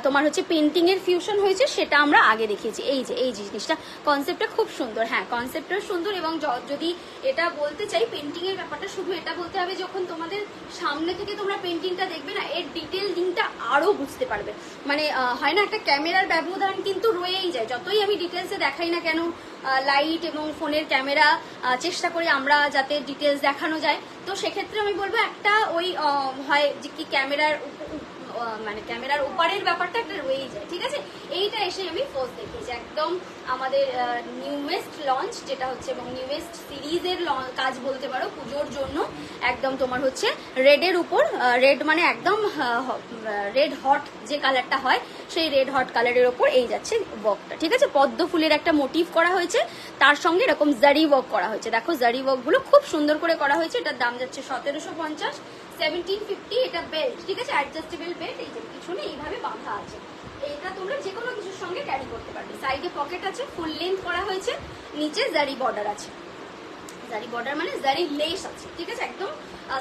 তোমার হচ্ছে পেন্টিং এর ফিউশন হয়েছে, সেটা আমরা আগে দেখিয়েছি। এই যে এই জিনিসটা, কনসেপ্টটা খুব সুন্দর, হ্যাঁ কনসেপ্টটা সুন্দর। এবং যদি এটা বলতে চাই পেন্টিং এর ব্যাপারটা, শুধু এটা বলতে হবে, যখন তোমাদের সামনে থেকে তোমরা পেন্টিংটা দেখবে না, এর ডিটেল লিঙ্কটা ডিজাইনটা আরো বুঝতে পারবে। মানে হয় না, একটা ক্যামেরার ব্যবধান কিন্তু রয়েই যায়, যতই আমি ডিটেলসে দেখাই না কেন, লাইট এবং ফোনের ক্যামেরা চেষ্টা করি আমরা যাতে ডিটেলস দেখানো যায়। তো সেক্ষেত্রে আমি বলবো একটা ওই হয় যে কি ক্যামেরার মানে ক্যামেরার ওপারের ব্যাপারটা একটা রয়েই যায়, ঠিক আছে। এইটা এসে আমি ফার্স্ট দেখিয়েছি একদম আমাদের নিউয়েস্ট লঞ্চ যেটা হচ্ছে, এবং নিউয়েস্ট সিরিজের কাজ বলতে পারো পুজোর জন্য। একদম তোমার হচ্ছে রেডের উপর, রেড মানে একদম রেড হট যে কালারটা হয় সেই রেড হট কালারের ওপর এই যাচ্ছে ওয়ার্কটা, ঠিক আছে। পদ্ম ফুলের একটা মোটিভ করা হয়েছে, তার সঙ্গে এরকম জারি ওয়ার্ক করা হয়েছে। দেখো জারি ওয়ার্কগুলো খুব সুন্দর করে করা হয়েছে। এটার দাম যাচ্ছে 1750, 1750। এটা বেল্ট, ঠিক আছে, অ্যাডজাস্টেবল বেল্ট। এই যে পিছনে এইভাবে বাঁধা আছে, এটা তোমরা যে কোনো কিছুর সঙ্গে ক্যারি করতে পারবে। সাইডে পকেট আছে, ফুল লেন্থ করা হয়েছে, নিচে জারি বর্ডার আছে। জারি বর্ডার মানে জারি লেস আছে, ঠিক আছে। একদম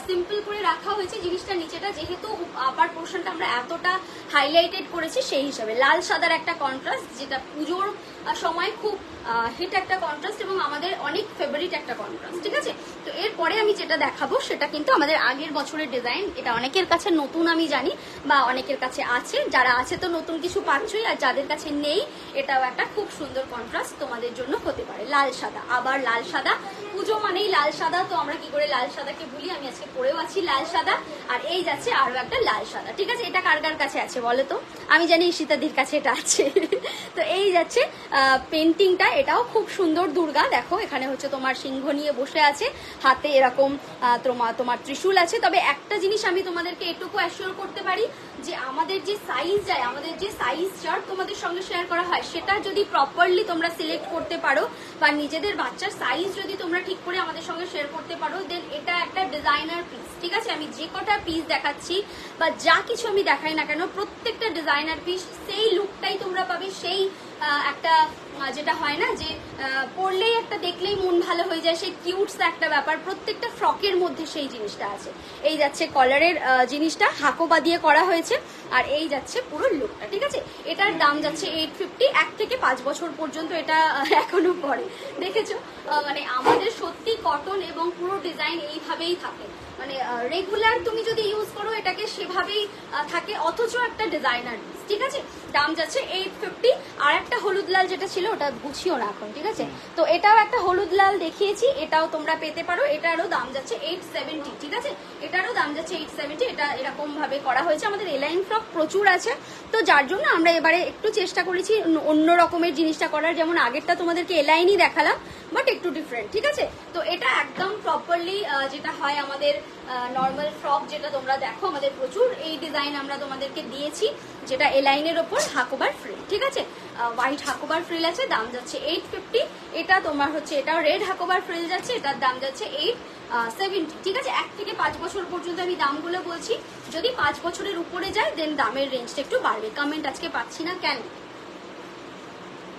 সিম্পল করে রাখা হয়েছে জিনিসটা। নিচেটা যেহেতু আপার পোর্শনটা আমরা এতটা হাইলাইটেড করেছি, সেই হিসাবে লাল সাদার একটা কন্ট্রাস্ট, যেটা পুজোর সময় খুব হিট একটা কন্ট্রাস্ট এবং আমাদের অনেক ফেভারিট একটা কন্ট্রাস্ট, ঠিক আছে। তো এরপরে আমি যেটা দেখাবো সেটা কিন্তু আমাদের আগের বছরের ডিজাইন। এটা অনেকের কাছে নতুন আমি জানি, বা অনেকের কাছে আছে, যারা আছে তো নতুন কিছু পাচ্ছই, আর যাদের কাছে নেই এটাও একটা খুব সুন্দর কন্ট্রাস্ট তোমাদের জন্য হতে পারে। লাল সাদা, আবার লাল সাদা, পুজো মানেই লাল সাদা, তো আমরা কি করে লাল সাদাকে ভুলি। আমি আজকে পরেও আছি লাল সাদা, আর এই যাচ্ছে আরো একটা লাল সাদা, ঠিক আছে। এটা কার কার কাছে আছে বলো তো, আমি জানি ঈশিতাদির কাছে এটা আছে। তো এই যাচ্ছে পেন্টিংটা, এটাও খুব সুন্দর। দুর্গা দেখো এখানে হচ্ছে তোমার সিংহ নিয়ে বসে আছে, হাতে এরকম তোমার ত্রিশূল আছে। তবে একটা জিনিস আমি তোমাদেরকে এটুকু অ্যাসিওর করতে পারি যে আমাদের যে সাইজ যায়, আমাদের যে সাইজ চার্ট তোমাদের সঙ্গে শেয়ার করা হয়, সেটা যদি প্রপারলি তোমরা সিলেক্ট করতে পারো, বা নিজেদের বাচ্চার সাইজ যদি তোমরা ঠিক করে আমাদের সঙ্গে শেয়ার করতে পারো, দেন এটা একটা ডিজাইনার পিস, ঠিক আছে। আমি যে কটা পিস দেখাচ্ছি বা যা কিছু আমি দেখাই না কেন, প্রত্যেকটা ডিজাইনার পিস সেই লুকটাই তোমরা পাবে, সেই একটা যেটা হয় না যে পরলেই একটা দেখলেই মন ভালো হয়ে যায়, সেই কিউটস একটা ব্যাপার প্রত্যেকটা ফ্রকের মধ্যে সেই জিনিসটা আছে। এই যাচ্ছে কলারের জিনিসটা হাকোবা দিয়ে করা হয়েছে, আর এই যাচ্ছে পুরো লুকটা, ঠিক আছে। এটার দাম যাচ্ছে 850। 1 থেকে 5 বছর পর্যন্ত এটা এখনো পরে, দেখেছো। মানে আমাদের সত্যি কটন এবং পুরো ডিজাইন এইভাবেই থাকে, মানে রেগুলার তুমি যদি ইউজ করো এটাকে সেভাবেই থাকে, অথচ একটা ডিজাইনার, ঠিক আছে। দাম যাচ্ছে 850। আর একটা হলুদ লাল যেটা ছিল ওটা গুছিও না এখন, ঠিক আছে। তো এটাও একটা হলুদ লাল দেখিয়েছি, এটাও তোমরা পেতে পারো। এটারও দাম যাচ্ছে 870, ঠিক আছে। এটারও দাম যাচ্ছে 870। এটা এরকম ভাবে করা হয়েছে। আমাদের এলাইন ফ্রক প্রচুর আছে, তো যার জন্য আমরা এবারে একটু চেষ্টা করেছি অন্য রকমের জিনিসটা করার। যেমন আগেরটা তোমাদেরকে এলাইনই দেখালাম, বাট একটু ডিফারেন্ট, ঠিক আছে। তো এটা একদম প্রপারলি যেটা হয় আমাদের নর্মাল ফ্রক যেটা তোমরা দেখো আমাদের প্রচুর, এই ডিজাইন আমরা তোমাদেরকে দিয়েছি, যেটা এলাইনের ওপর হাকোবার ফ্রিল, ঠিক আছে। হোয়াইট হাকোবার ফ্রিল আছে, দাম যাচ্ছে 850। এটা তোমার হচ্ছে এটাও রেড হাকোবার ফ্রিল যাচ্ছে, এটার দাম যাচ্ছে 870, ঠিক আছে। 1 থেকে 5 বছর পর্যন্ত আমি দামগুলো বলছি, যদি 5 বছরের উপরে যায় দেন দামের রেঞ্জটা একটু বাড়বে। কমেন্ট আজকে পাচ্ছি না কেন,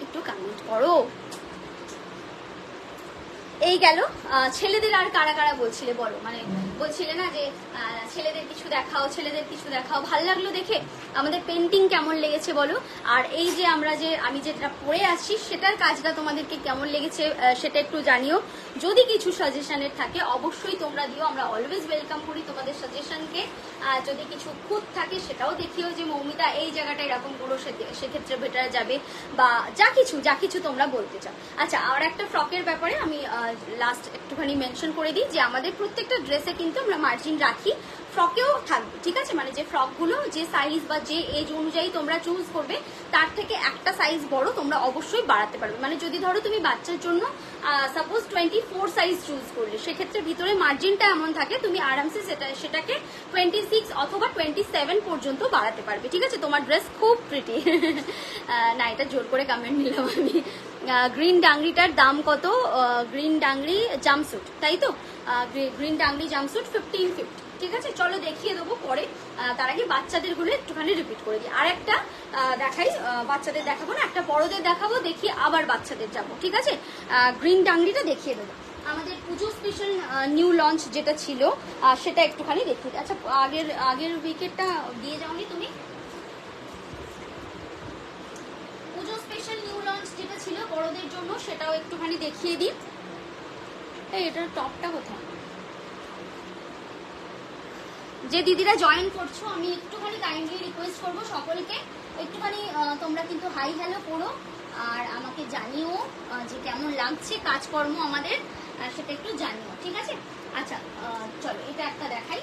একটু কমেন্ট করো। এই গেল ছেলেদের। আর কারা কারা বলছিলে বলো, মানে বলছিলে না যে ছেলেদের কিছু দেখাও, ছেলেদের কিছু দেখাও। ভালো লাগলো দেখে, আমাদের পেন্টিং কেমন লেগেছে বলো। আর এই যে আমি যেটা পরে আসছি সেটার কাজটা তোমাদেরকে কেমন লেগেছে সেটা একটু জানিও। যদি কিছু সাজেশনের থাকে অবশ্যই তোমরা দিও, আমরা অলওয়েজ ওয়েলকাম করি তোমাদের সাজেশনকে। যদি কিছু খুঁত থাকে সেটাও দেখিও যে মৌমিতা এই জায়গাটা এরকম করো, সেক্ষেত্রে বেটার যাবে, বা যা কিছু তোমরা বলতে চাও। আচ্ছা, আর একটা ফ্রকের ব্যাপারে আমি লাস্ট একটুখানি মেনশন করে দিই যে আমাদের প্রত্যেকটা ড্রেসে কিন্তু আমরা মার্জিন রাখি, ফ্রকেও থাকবে, ঠিক আছে। মানে যে ফ্রকগুলো যে সাইজ বা যে এজ অনুযায়ী তোমরা চুজ করবে, তার থেকে একটা সাইজ বড় তোমরা অবশ্যই বাড়াতে পারবে। মানে যদি ধরো তুমি বাচ্চার জন্য সাপোজ 24 সাইজ চুজ করলে, সেক্ষেত্রে ভিতরে মার্জিনটা এমন থাকে তুমি আরামসে সেটাকে 26 অথবা 27 পর্যন্ত বাড়াতে পারবে, ঠিক আছে। তোমার ড্রেস খুব প্রিটি। না, এটা জোর করে কমেন্ট নিলাম আমি। গ্রিন ডাংরিটার দাম কত? গ্রিন ডাংরি জাম্পস্যুট, তাই তো? গ্রিন ডাংরি জাম্পস্যুট 1550, ঠিক আছে। চলো দেখিয়ে দেবো পরে, তার আগে বাচ্চাদের গুলো একটুখানি রিপিট করে দিই। আর একটা দেখাই, বাচ্চাদের দেখাবো না, একটা বড়দের দেখাবো, দেখিয়ে আবার বাচ্চাদের যাবো, ঠিক আছে। গ্রিন ডাংরিটা দেখিয়ে দেবো। আমাদের পুজো স্পেশাল নিউ লঞ্চ যেটা ছিল সেটা একটুখানি দেখিয়ে দিই। আচ্ছা, আগের উইকেটটা দিয়ে যাওনি তুমি? পুজো স্পেশাল নিউ লঞ্চ যেটা ছিল বড়দের জন্য সেটাও একটুখানি দেখিয়ে দিই। এটার টপটা কোথায়? যে দিদিরা জয়েন করছো আমি একটুখানি কাইন্ডলি রিকোয়েস্ট করবো সকলকে একটুখানি তোমরা কিন্তু হাই হ্যালো করো আর আমাকে জানিও যে কেমন লাগছে কাজকর্ম আমাদের, সেটা একটু জানিও, ঠিক আছে? আচ্ছা চলো এটা একটা দেখাই।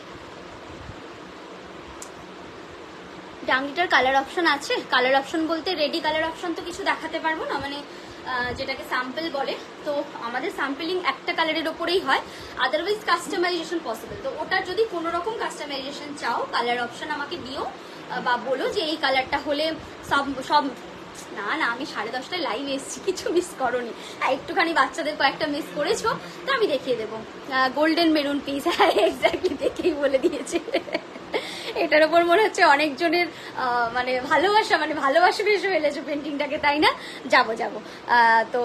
ডাংলিটার কালার অপশন আছে? কালার অপশন বলতে রেডি কালার অপশন তো কিছু দেখাতে পারবো না, মানে যেটাকে স্যাম্পল বলে, তো আমাদের স্যাম্পলিং একটা কালারের ওপরেই হয়, আদারওয়াইজ কাস্টমাইজেশন পসিবল। তো ওটার যদি কোনো রকম কাস্টমাইজেশন চাও কালার অপশন আমাকে দিও বা বলো যে এই কালারটা হলে সব সব না না আমি 10:30টায় লাইভ এসেছি, কিছু মিস করোনি। একটুখানি বাচ্চাদের কয়েকটা মিস করেছো তো আমি দেখিয়ে দেবো। গোল্ডেন মেরুন পিস, হ্যাঁ এক্স্যাক্টলি দেখেই বলে দিয়েছে। এটার ওপর মনে হচ্ছে অনেকজনের মানে ভালোবাসা ভেসে ফেলেছে পেন্টিংটাকে, তাই না? যাবো তো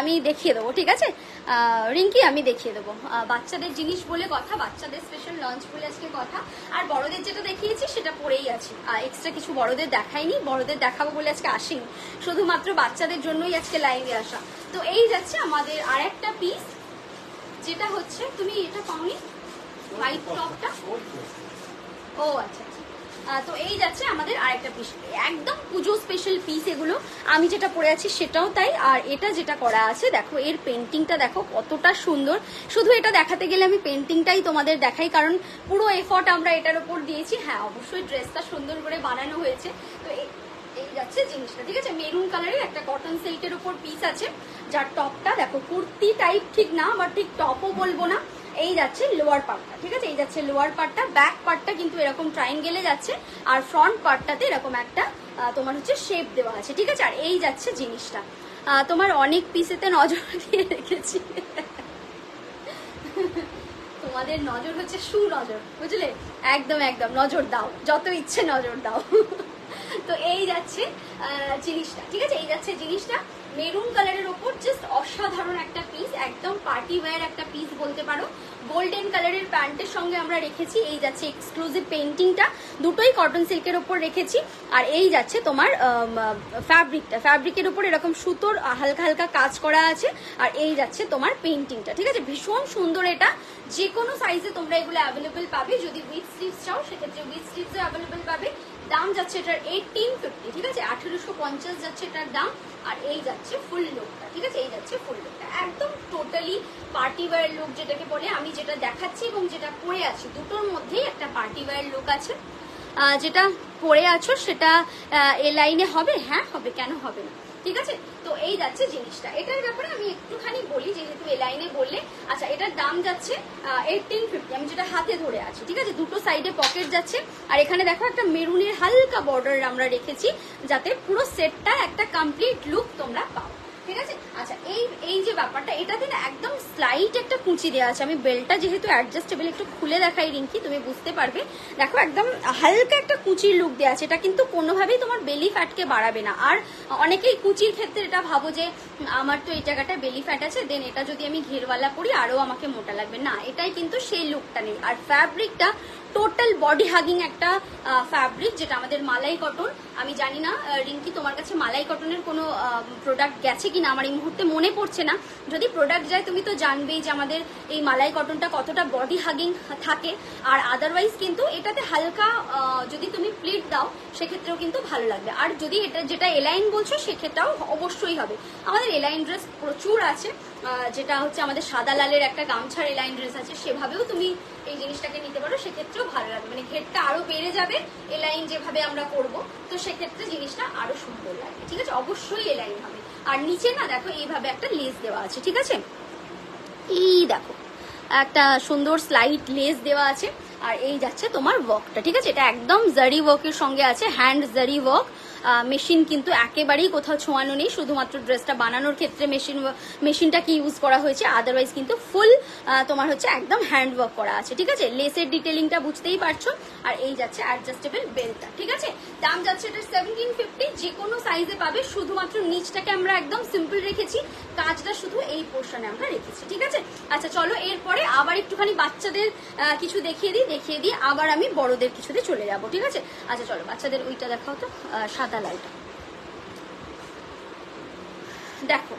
আমি দেখিয়ে দেবো, ঠিক আছে রিঙ্কি, আমি দেখিয়ে দেবো। বাচ্চাদের জিনিস বলে কথা, বাচ্চাদের স্পেশাল লঞ্চ বলে আজকে কথা। আর বড়দের যেটা দেখিয়েছি সেটা পরেই আছে, এক্সট্রা কিছু বড়দের দেখাইনি, বড়দের দেখাবো বলে আজকে আসিনি, শুধুমাত্র বাচ্চাদের জন্যই আজকে লাইভে আসা। তো এই যাচ্ছে আমাদের আর একটা পিস, যেটা হচ্ছে তুমি এটা পাওনি হোয়াইট টপটা, ও আচ্ছা আচ্ছা। তো এই যাচ্ছে আমাদের আরেকটা পিস, একদম পুজো স্পেশাল পিস এগুলো। আমি যেটা পরে আছি সেটাও তাই। আর এটা যেটা করা আছে দেখো, এর পেন্টিংটা দেখো কতটা সুন্দর। শুধু এটা দেখাতে গেলে আমি পেন্টিংটাই তোমাদের দেখাই, কারণ পুরো এফর্ট আমরা এটার উপর দিয়েছি। হ্যাঁ অবশ্যই ড্রেসটা সুন্দর করে বানানো হয়েছে। তো এই যাচ্ছে জিনিসটা, ঠিক আছে? মেরুন কালারের একটা কটন সিল্কের উপর পিস আছে, যার টপটা দেখো কুর্তি টাইপ ঠিক না, বা ঠিক টপও বলবো না। এই যাচ্ছে লোয়ার পার্টটা, ঠিক আছে? এই যাচ্ছে লোয়ার পার্টটা, ব্যাক পার্টটা কিন্তু এরকম ট্রায়াঙ্গেলে যাচ্ছে, আর ফ্রন্ট পার্টটাতে এরকম একটা তোমার হচ্ছে শেপ দেওয়া আছে, ঠিক আছে? আর এই যাচ্ছে জিনিসটা। তোমার অনেক পিসেতে নজর দিয়ে রেখেছি, তোমাদের নজর হচ্ছে সুনজর, বুঝলে? একদম একদম নজর দাও, যত ইচ্ছে নজর দাও। তো এই যাচ্ছে জিনিসটা, ঠিক আছে? এই যাচ্ছে জিনিসটা মেরুন কালারের ওপর, জাস্ট অসাধারণ একটা পিস, একদম পার্টি ওয়্যার একটা পিস বলতে পারো। গোল্ডেন কালারের প্যান্টের সঙ্গে আমরা রেখেছি। এই যাচ্ছে এক্সক্লুসিভ পেন্টিংটা, দুটোই কটন সিল্কের ওপর রেখেছি। আর এই যাচ্ছে তোমার ফ্যাব্রিকের উপর এরকম সুতোর হালকা হালকা কাজ করা আছে। আর এই যাচ্ছে তোমার পেন্টিংটা, ঠিক আছে? ভীষণ সুন্দর এটা, যে কোনো সাইজে তোমরা এগুলো অ্যাভেলেবেল পাবে। যদি উইথ স্লিভস চাও সেক্ষেত্রে উইথ স্লিভসও অ্যাভেলেবেল পাবে। দাম যাচ্ছে এটার 1850, ঠিক আছে? 1850 যাচ্ছে এটার দাম। আর এই যাচ্ছে ফুল লুকটা, ঠিক আছে? এই যাচ্ছে ফুল লুকটা, একদম টোটালি পার্টি ওয়্যার লুক যেটাকে বলে। আমি যেটা দেখাচ্ছি এবং যেটা পরে আছি দুটোর মধ্যেই একটা পার্টি ওয়্যার লুক আছে। যেটা পরে আছো সেটা এ লাইনে হবে, হ্যাঁ হবে, কেন হবে না, ঠিক আছে? তো এই যাচ্ছে জিনিসটা। এটার ব্যাপারে আমি একটুখানি বলি, যেহেতু এ লাইনে বললে। আচ্ছা, এটার দাম যাচ্ছে 1850, আমি যেটা হাতে ধরে আছি, ঠিক আছে? দুটো সাইডে পকেট যাচ্ছে। আর এখানে দেখো একটা মেরুনের হালকা বর্ডার আমরা রেখেছি, যাতে পুরো সেটটা একটা কমপ্লিট লুক তোমরা পাও, ঠিক আছে? আচ্ছা, এই যে ব্যাপারটা, এটাতে না একদম স্লাইট একটা কুচি দেওয়া আছে। আমি বেল্টটা যেহেতু অ্যাডজাস্টেবল, একটু খুলে দেখাই রিঙ্কি, তুমি বুঝতে পারবে। দেখো একদম হালকা একটা কুচির লুক দেওয়া আছে। এটা কিন্তু কোনোভাবেই তোমার বেলি ফ্যাটকে বাড়াবে না। আর অনেকেই কুচির ক্ষেত্রে এটা ভাবো যে আমার তো এই জায়গাটায় বেলি ফ্যাট আছে, দেন এটা যদি আমি ঘেরওয়ালা পরি আরো আমাকে মোটা লাগবে, না, এটাই কিন্তু সেই লুকটা নেই। আর ফ্যাব্রিকটা টোটাল বডি হাগিং একটা ফ্যাব্রিক, যেটা আমাদের মালাই কটন। আমি জানি না রিঙ্কি তোমার কাছে মালাই কটনের কোনো প্রোডাক্ট গেছে কিনা, আমার এই মুহূর্তে মনে পড়ছে না। যদি প্রোডাক্ট যায় তুমি তো জানবেই যে আমাদের এই মালাই কটনটা কতটা বডি হাগিং থাকে। আর আদারওয়াইজ কিন্তু এটাতে হালকা যদি তুমি প্লিট দাও সেক্ষেত্রেও কিন্তু ভালো লাগবে। আর যদি এটা যেটা এলাইন বলছো সেক্ষেত্রেও অবশ্যই হবে। আমাদের এলাইন ড্রেস প্রচুর আছে, যেটা হচ্ছে আমাদের সাদা লালের একটা গামছার এলাইন ড্রেস আছে, সেভাবেও তুমি এই জিনিসটাকে নিতে পারো, সেক্ষেত্রেও ভালো লাগবে। মানে ঘেরটা আরো বেড়ে যাবে এলাইন যেভাবে আমরা করব, তো সেক্ষেত্রে জিনিসটা আরো সুন্দর লাগবে, ঠিক আছে? অবশ্যই এলাইন হবে। আর নিচে না দেখো এইভাবে একটা লেস দেওয়া আছে, ঠিক আছে? এই দেখো একটা সুন্দর স্লাইড লেস দেওয়া আছে। আর এই যাচ্ছে তোমার ওয়ার্কটা, ঠিক আছে? এটা একদম জারি ওয়ার্কের সঙ্গে আছে, হ্যান্ড জারি ওয়ার্ক। মেশিন কিন্তু একেবারেই কোথাও ছোঁয়ানো নেই, শুধুমাত্র ড্রেসটা বানানোর ক্ষেত্রে মেশিনটাকে ইউজ করা হয়েছে। আদারওয়াইজ কিন্তু ফুল তোমার হচ্ছে একদম হ্যান্ড ওয়ার্ক করা আছে, ঠিক আছে? লেসের ডিটেলিংটা বুঝতেই পারছো। আর এই যাচ্ছে অ্যাডজাস্টেবল বেল্টটা, ঠিক আছে? দাম যাচ্ছে এটা 1750, যে কোনো সাইজে পাবে। শুধুমাত্র নিচটাকে আমরা একদম সিম্পল রেখেছি, কাজটা শুধু এই পোর্শনে আমরা রেখেছি, ঠিক আছে? আচ্ছা চলো, এরপরে আবার একটুখানি বাচ্চাদের কিছু দেখিয়ে দিই, আবার আমি বড়দের কিছুতে চলে যাব, ঠিক আছে? আচ্ছা চলো, বাচ্চাদের ওইটা দেখাও তো, সাদা লালটা দেখো।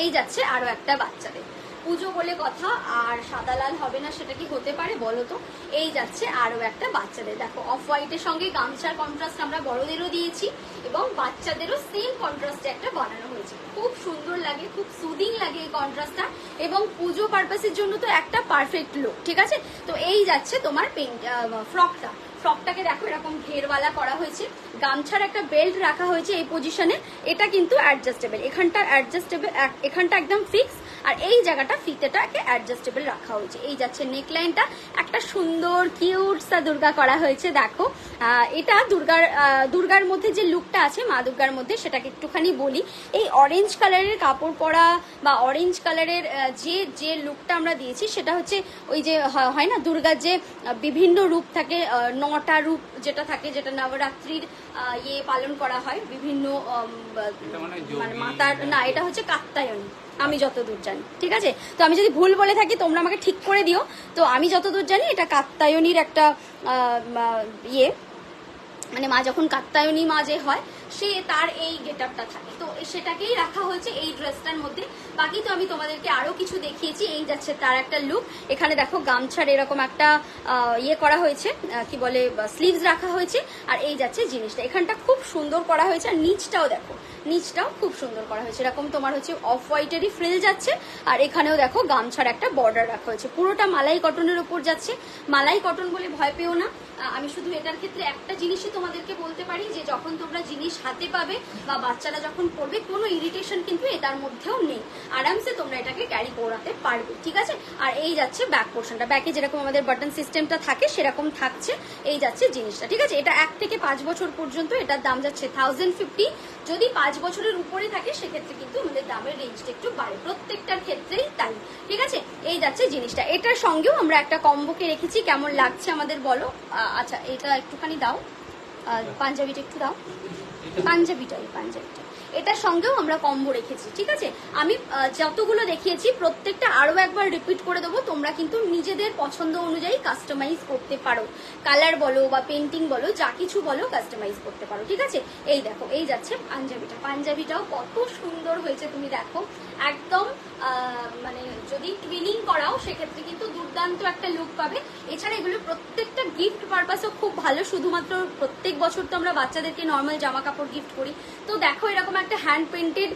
এই যাচ্ছে আরো একটা বাচ্চাদের পুজো বলে কথা, আর সাদা লাল হবে না সেটা কি হতে পারে বলো তো। এই যাচ্ছে আরো একটা বাচ্চাদের, দেখো অফ হোয়াইটের সঙ্গে গামছার কন্ট্রাস্ট আমরা বড়দেরও দিয়েছি এবং বাচ্চাদেরও সেম কন্ট্রাস্টে একটা বানানো হয়েছে। খুব সুন্দর লাগে, খুব সুদিং লাগে এই কন্ট্রাস্টটা, এবং পুজো পারপাসের জন্য তো একটা পারফেক্ট লুক। ঠিক আছে, তো এই যাচ্ছে তোমার ফ্রকটা। ফ্রকটাকে দেখো এরকম ঘেরওয়ালা করা হয়েছে, গামছার একটা বেল্ট রাখা হয়েছে এই পজিশনে। এটা কিন্তু অ্যাডজাস্টেবল, এখানটা অ্যাডজাস্টেবল, এখানটা একদম ফিক্স, আর এই জায়গাটা ফিতেটাকে অ্যাডজাস্টেবল রাখা হয়েছে। এই যাচ্ছে নেকলাইনটা, একটা সুন্দর কিউট সা দুর্গা করা হয়েছে। দেখো এটা দুর্গার মধ্যে যে লুকটা আছে মা দুর্গার মধ্যে, সেটাকে একটুখানি বলি। এই অরেঞ্জ কালারের কাপড় পরা বা অরেঞ্জ কালারের যে লুকটা আমরা দিয়েছি, সেটা হচ্ছে ওই যে হয় না দুর্গার যে বিভিন্ন রূপ থাকে, 9টা রূপ যেটা থাকে, যেটা নবরাত্রির পালন করা হয় বিভিন্ন মানে মাতার, না এটা হচ্ছে কাত্যায়নী আমি যতদূর জানি। ঠিক আছে, তো আমি যদি ভুল বলে থাকি তোমরা আমাকে ঠিক করে দিও। তো আমি যতদূর জানি এটা কাত্যায়নীর একটা মানে মা যখন কাত্যায়নী মা যে হয়, সে তার এই গেট আপটা থাকে, তো সেটাকেই রাখা হয়েছে এই ড্রেসটার মধ্যে। বাকি তো আমি তোমাদেরকে আরো কিছু দেখিয়েছি। এই যাচ্ছে তার একটা লুক, এখানে দেখো গামছার এরকম একটা করা হয়েছে, কি বলে স্লিভস রাখা হয়েছে, আর এই যাচ্ছে জিনিসটা এখানটা খুব সুন্দর করা হয়েছে। আর নিচটাও দেখো, নিচটাও খুব সুন্দর করা হয়েছে, এরকম তোমার হচ্ছে অফ হোয়াইটেরই ফ্রিল যাচ্ছে, আর এখানেও দেখো গামছার একটা বর্ডার রাখা হয়েছে। পুরোটা মালাই কটনের উপর যাচ্ছে। মালাই কটন বলে ভয় পেও না, আমি শুধু এটার ক্ষেত্রে একটা জিনিসই তোমাদেরকে বলতে পারি, যে যখন তোমরা জিনিস হাতে পাবে বা বাচ্চারা যখন পড়বে, কোনো ইরিটেশন কিন্তু এটার মধ্যেও নেই, আরামসে তোমরা এটাকে ক্যারি করাতে পারবে। ঠিক আছে, আর এই যাচ্ছে ব্যাক পোর্শনটা, ব্যাকে যেরকম আমাদের বাটন সিস্টেমটা থাকে সেরকম থাকছে। এই যাচ্ছে জিনিসটা। ঠিক আছে, এটা 1 থেকে 5 বছর পর্যন্ত, এটার দাম যাচ্ছে 1050। যদি 5 বছরের উপরে থাকে সেক্ষেত্রে কিন্তু আমাদের দামের রেঞ্জটা একটু বাড়ে, প্রত্যেকটার ক্ষেত্রেই তাই। ঠিক আছে, এই যাচ্ছে জিনিসটা। এটার সঙ্গেও আমরা একটা কম্বোকে রেখেছি, কেমন লাগছে আমাদের বলো। আচ্ছা এটা একটুখানি দাও, পাঞ্জাবিটা একটু দাও, পাঞ্জাবিটা এটার সঙ্গেও আমরা কম্বো রেখেছি। ঠিক আছে, আমি যতগুলো দেখিয়েছি প্রত্যেকটা আরো একবার রিপিট করে দেবো, তোমরা কিন্তু নিজেদের পছন্দ অনুযায়ী কাস্টমাইজ করতে পারো, কালার বলো বা পেন্টিং বলো, যা কিছু বলো কাস্টমাইজ করতে পারো। ঠিক আছে, এই দেখো এই যাচ্ছে পাঞ্জাবিটাও কত সুন্দর হয়েছে, তুমি দেখো একদম মানে যদি টুইনিং করাও সেক্ষেত্রে কিন্তু দুর্দান্ত একটা লুক পাবে। এছাড়া এগুলো প্রত্যেকটা গিফট পারপাসও খুব ভালো, শুধুমাত্র প্রত্যেক বছর তো আমরা বাচ্চাদেরকে নর্মাল জামা কাপড় গিফট করি, তো দেখো এরকম একটা হ্যান্ড পেন্টেড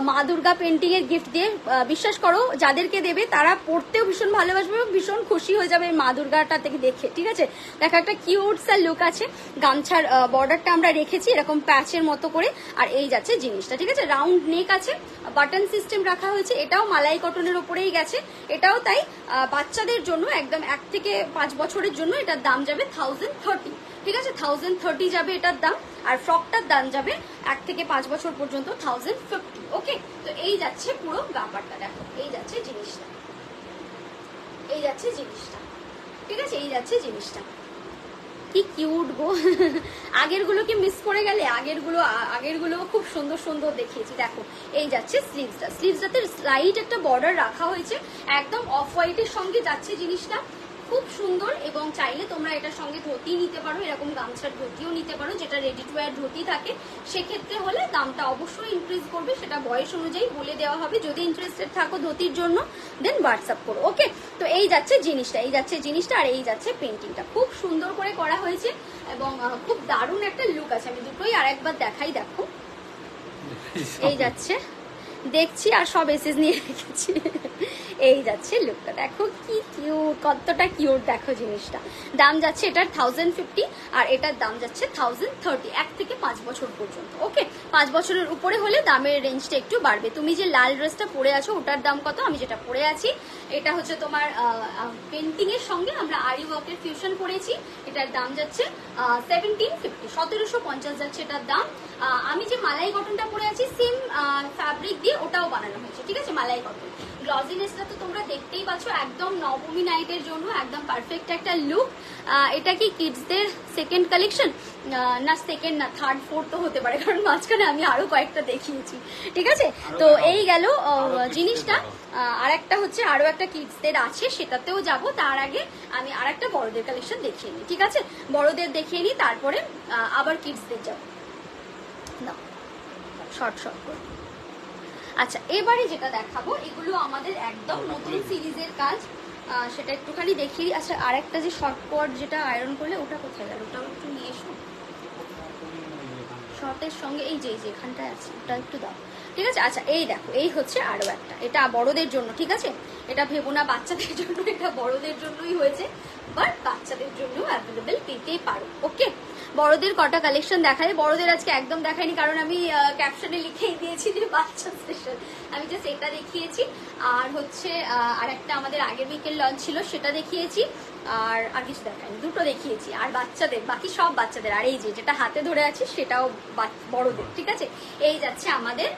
মা দুর্গা পেন্টিং এর গিফট দিয়ে, বিশ্বাস করো যাদেরকে দেবে তারা পড়তেও ভীষণ ভালোবাসবে, ভীষণ খুশি হয়ে যাবে মা দুর্গাটা থেকে দেখে। ঠিক আছে, দেখো একটা কিউট সা লুক আছে, গামছার বর্ডারটা আমরা রেখেছি এরকম প্যাচের মতো করে, আর এই যাচ্ছে জিনিসটা। ঠিক আছে, রাউন্ড নেক আছে, বাটন সিস্টেম রাখা হয়েছে, এটাও মালাই কটনের উপরেই গেছে, এটাও তাই। বাচ্চাদের জন্য একদম 1 থেকে 5 বছরের জন্য এটার দাম যাবে 1030। ঠিক আছে, 1030 যাবে এটার দাম, আর ফ্রকটার দাম যাবে 1 থেকে 5 বছর পর্যন্ত 1050। ওকে, তো এই যাচ্ছে পুরো ব্যাপারটা, দেখো এই যাচ্ছে জিনিসটা, এই যাচ্ছে জিনিসটা। ঠিক আছে, এই যাচ্ছে জিনিসটা, কি কিউট গো। আগের গুলোকে মিস করে গেলে, আগের গুলো খুব সুন্দর সুন্দর দেখিয়েছি। দেখো এই যাচ্ছে স্লিভসটাতে স্লাইড একটা বর্ডার রাখা হয়েছে, একদম অফ হোয়াইটের সঙ্গে যাচ্ছে জিনিসটা, খুব সুন্দর। এবং চাইলে তোমরা এটার সঙ্গে ধুতি নিতে পারো, এরকম গামছার ধুতিও নিতে পারো, যেটা রেডি টু ওয়্যার ধুতি থাকে, সেক্ষেত্রে হলে দামটা অবশ্যই ইনক্রিজ করবে, সেটা বয়স অনুযায়ী বলে দেওয়া হবে। যদি ইন্টারেস্টেড থাকো ধুতির জন্য দেন হোয়াটসঅ্যাপ করো। ওকে, তো এই যাচ্ছে জিনিসটা, এই যাচ্ছে জিনিসটা, আর এই যাচ্ছে পেন্টিংটা খুব সুন্দর করে করা হয়েছে এবং খুব দারুণ একটা লুক আছে। আমি দুটোই আরেকবার দেখাই, দেখো এই যাচ্ছে, দেখছি আর সব এসেস নিয়ে রেখেছি। এই যাচ্ছে লুকটা, দেখো কি কিউট, কতটা কিউট দেখো জিনিসটা। দাম যাচ্ছে এটার 1050, আর এটার দাম যাচ্ছে 1030, 1 থেকে 5 বছর পর্যন্ত। ওকে, 5 বছরের উপরে হলে দামের রেঞ্জটা একটু বাড়বে। তুমি যে লাল ড্রেসটা পরে আছো ওটার দাম কত? আমি যেটা পরে আছি এটা হচ্ছে তোমার পেন্টিং এর সঙ্গে আমরা আরি ওয়ার্কের ফিউশন করেছি, এটার দাম যাচ্ছে 1750, 1750 যাচ্ছে এটার দাম। আমি যে মালাই কটনটা পরে আছি সেম ফ্যাব্রিক দিয়ে ওটাও বানানো হয়েছে। ঠিক আছে, মালাই কটন গ্লজিনেসটা তো তোমরা দেখতেই পাচ্ছ, একদম নবমী নাইটের জন্য একদম পারফেক্ট একটা লুক। এটা কি কিডসদের সেকেন্ড কালেকশন? না সেকেন্ড না, থার্ড ফোর্থ তো হতে পারে, কারণ মাঝখানে আমি আরো কয়েকটা দেখিয়েছি। ঠিক আছে, তো এই গেল জিনিসটা। আর একটা হচ্ছে আরো একটা কিডসদের আছে, সেটাতেও যাব। তার আগে আমি আর একটা বড়দের কালেকশন দেখিয়ে নিই। ঠিক আছে, বড়দের দেখিয়ে নিই, তারপরে আবার কিডসদের যাবো। না শর্ট করে আচ্ছা এবারে যেটা দেখাবো এগুলো আমাদের একদম নতুন সিরিজের কাজ, সেটা একটুখানি দেখিয়ে। আচ্ছা আর একটা যে শর্ট কোয়ার্ড যেটা আয়রন করলে ওটা কোথায় গেল, ওটাও একটু নিয়ে এসো। শর্টের সঙ্গে এই যে এখানটায় আছে, ওটা একটু দাও, ঠিক আছে। আচ্ছা এই দেখো, এই হচ্ছে আরো একটা, এটা বড়দের জন্য, ঠিক আছে। এটা ভেবো না বাচ্চাদের জন্য, এটা বড়দের জন্যই হয়েছে, বাট বাচ্চাদের জন্য অ্যাভেলেবেল পেতেই পারো। ওকে, বড়দের কটা কালেকশন দেখায়, বড়দের আজকে একদম দেখাইনি কারণ আমি ক্যাপশনে লিখেই দিয়েছি যে বাচ্চা স্পেশাল, আমি জাস্ট এটা দেখিয়েছি। আর হচ্ছে আর একটা আমাদের আগের উইকের লঞ্চ ছিল সেটা দেখিয়েছি, আর কিছু দেখায়নি, দুটো দেখিয়েছি। আর বাচ্চাদের বাকি সব বাচ্চাদের, আর এই যেটা হাতে ধরে আছে সেটাও বড়দের, ঠিক আছে। এই যাচ্ছে আমাদের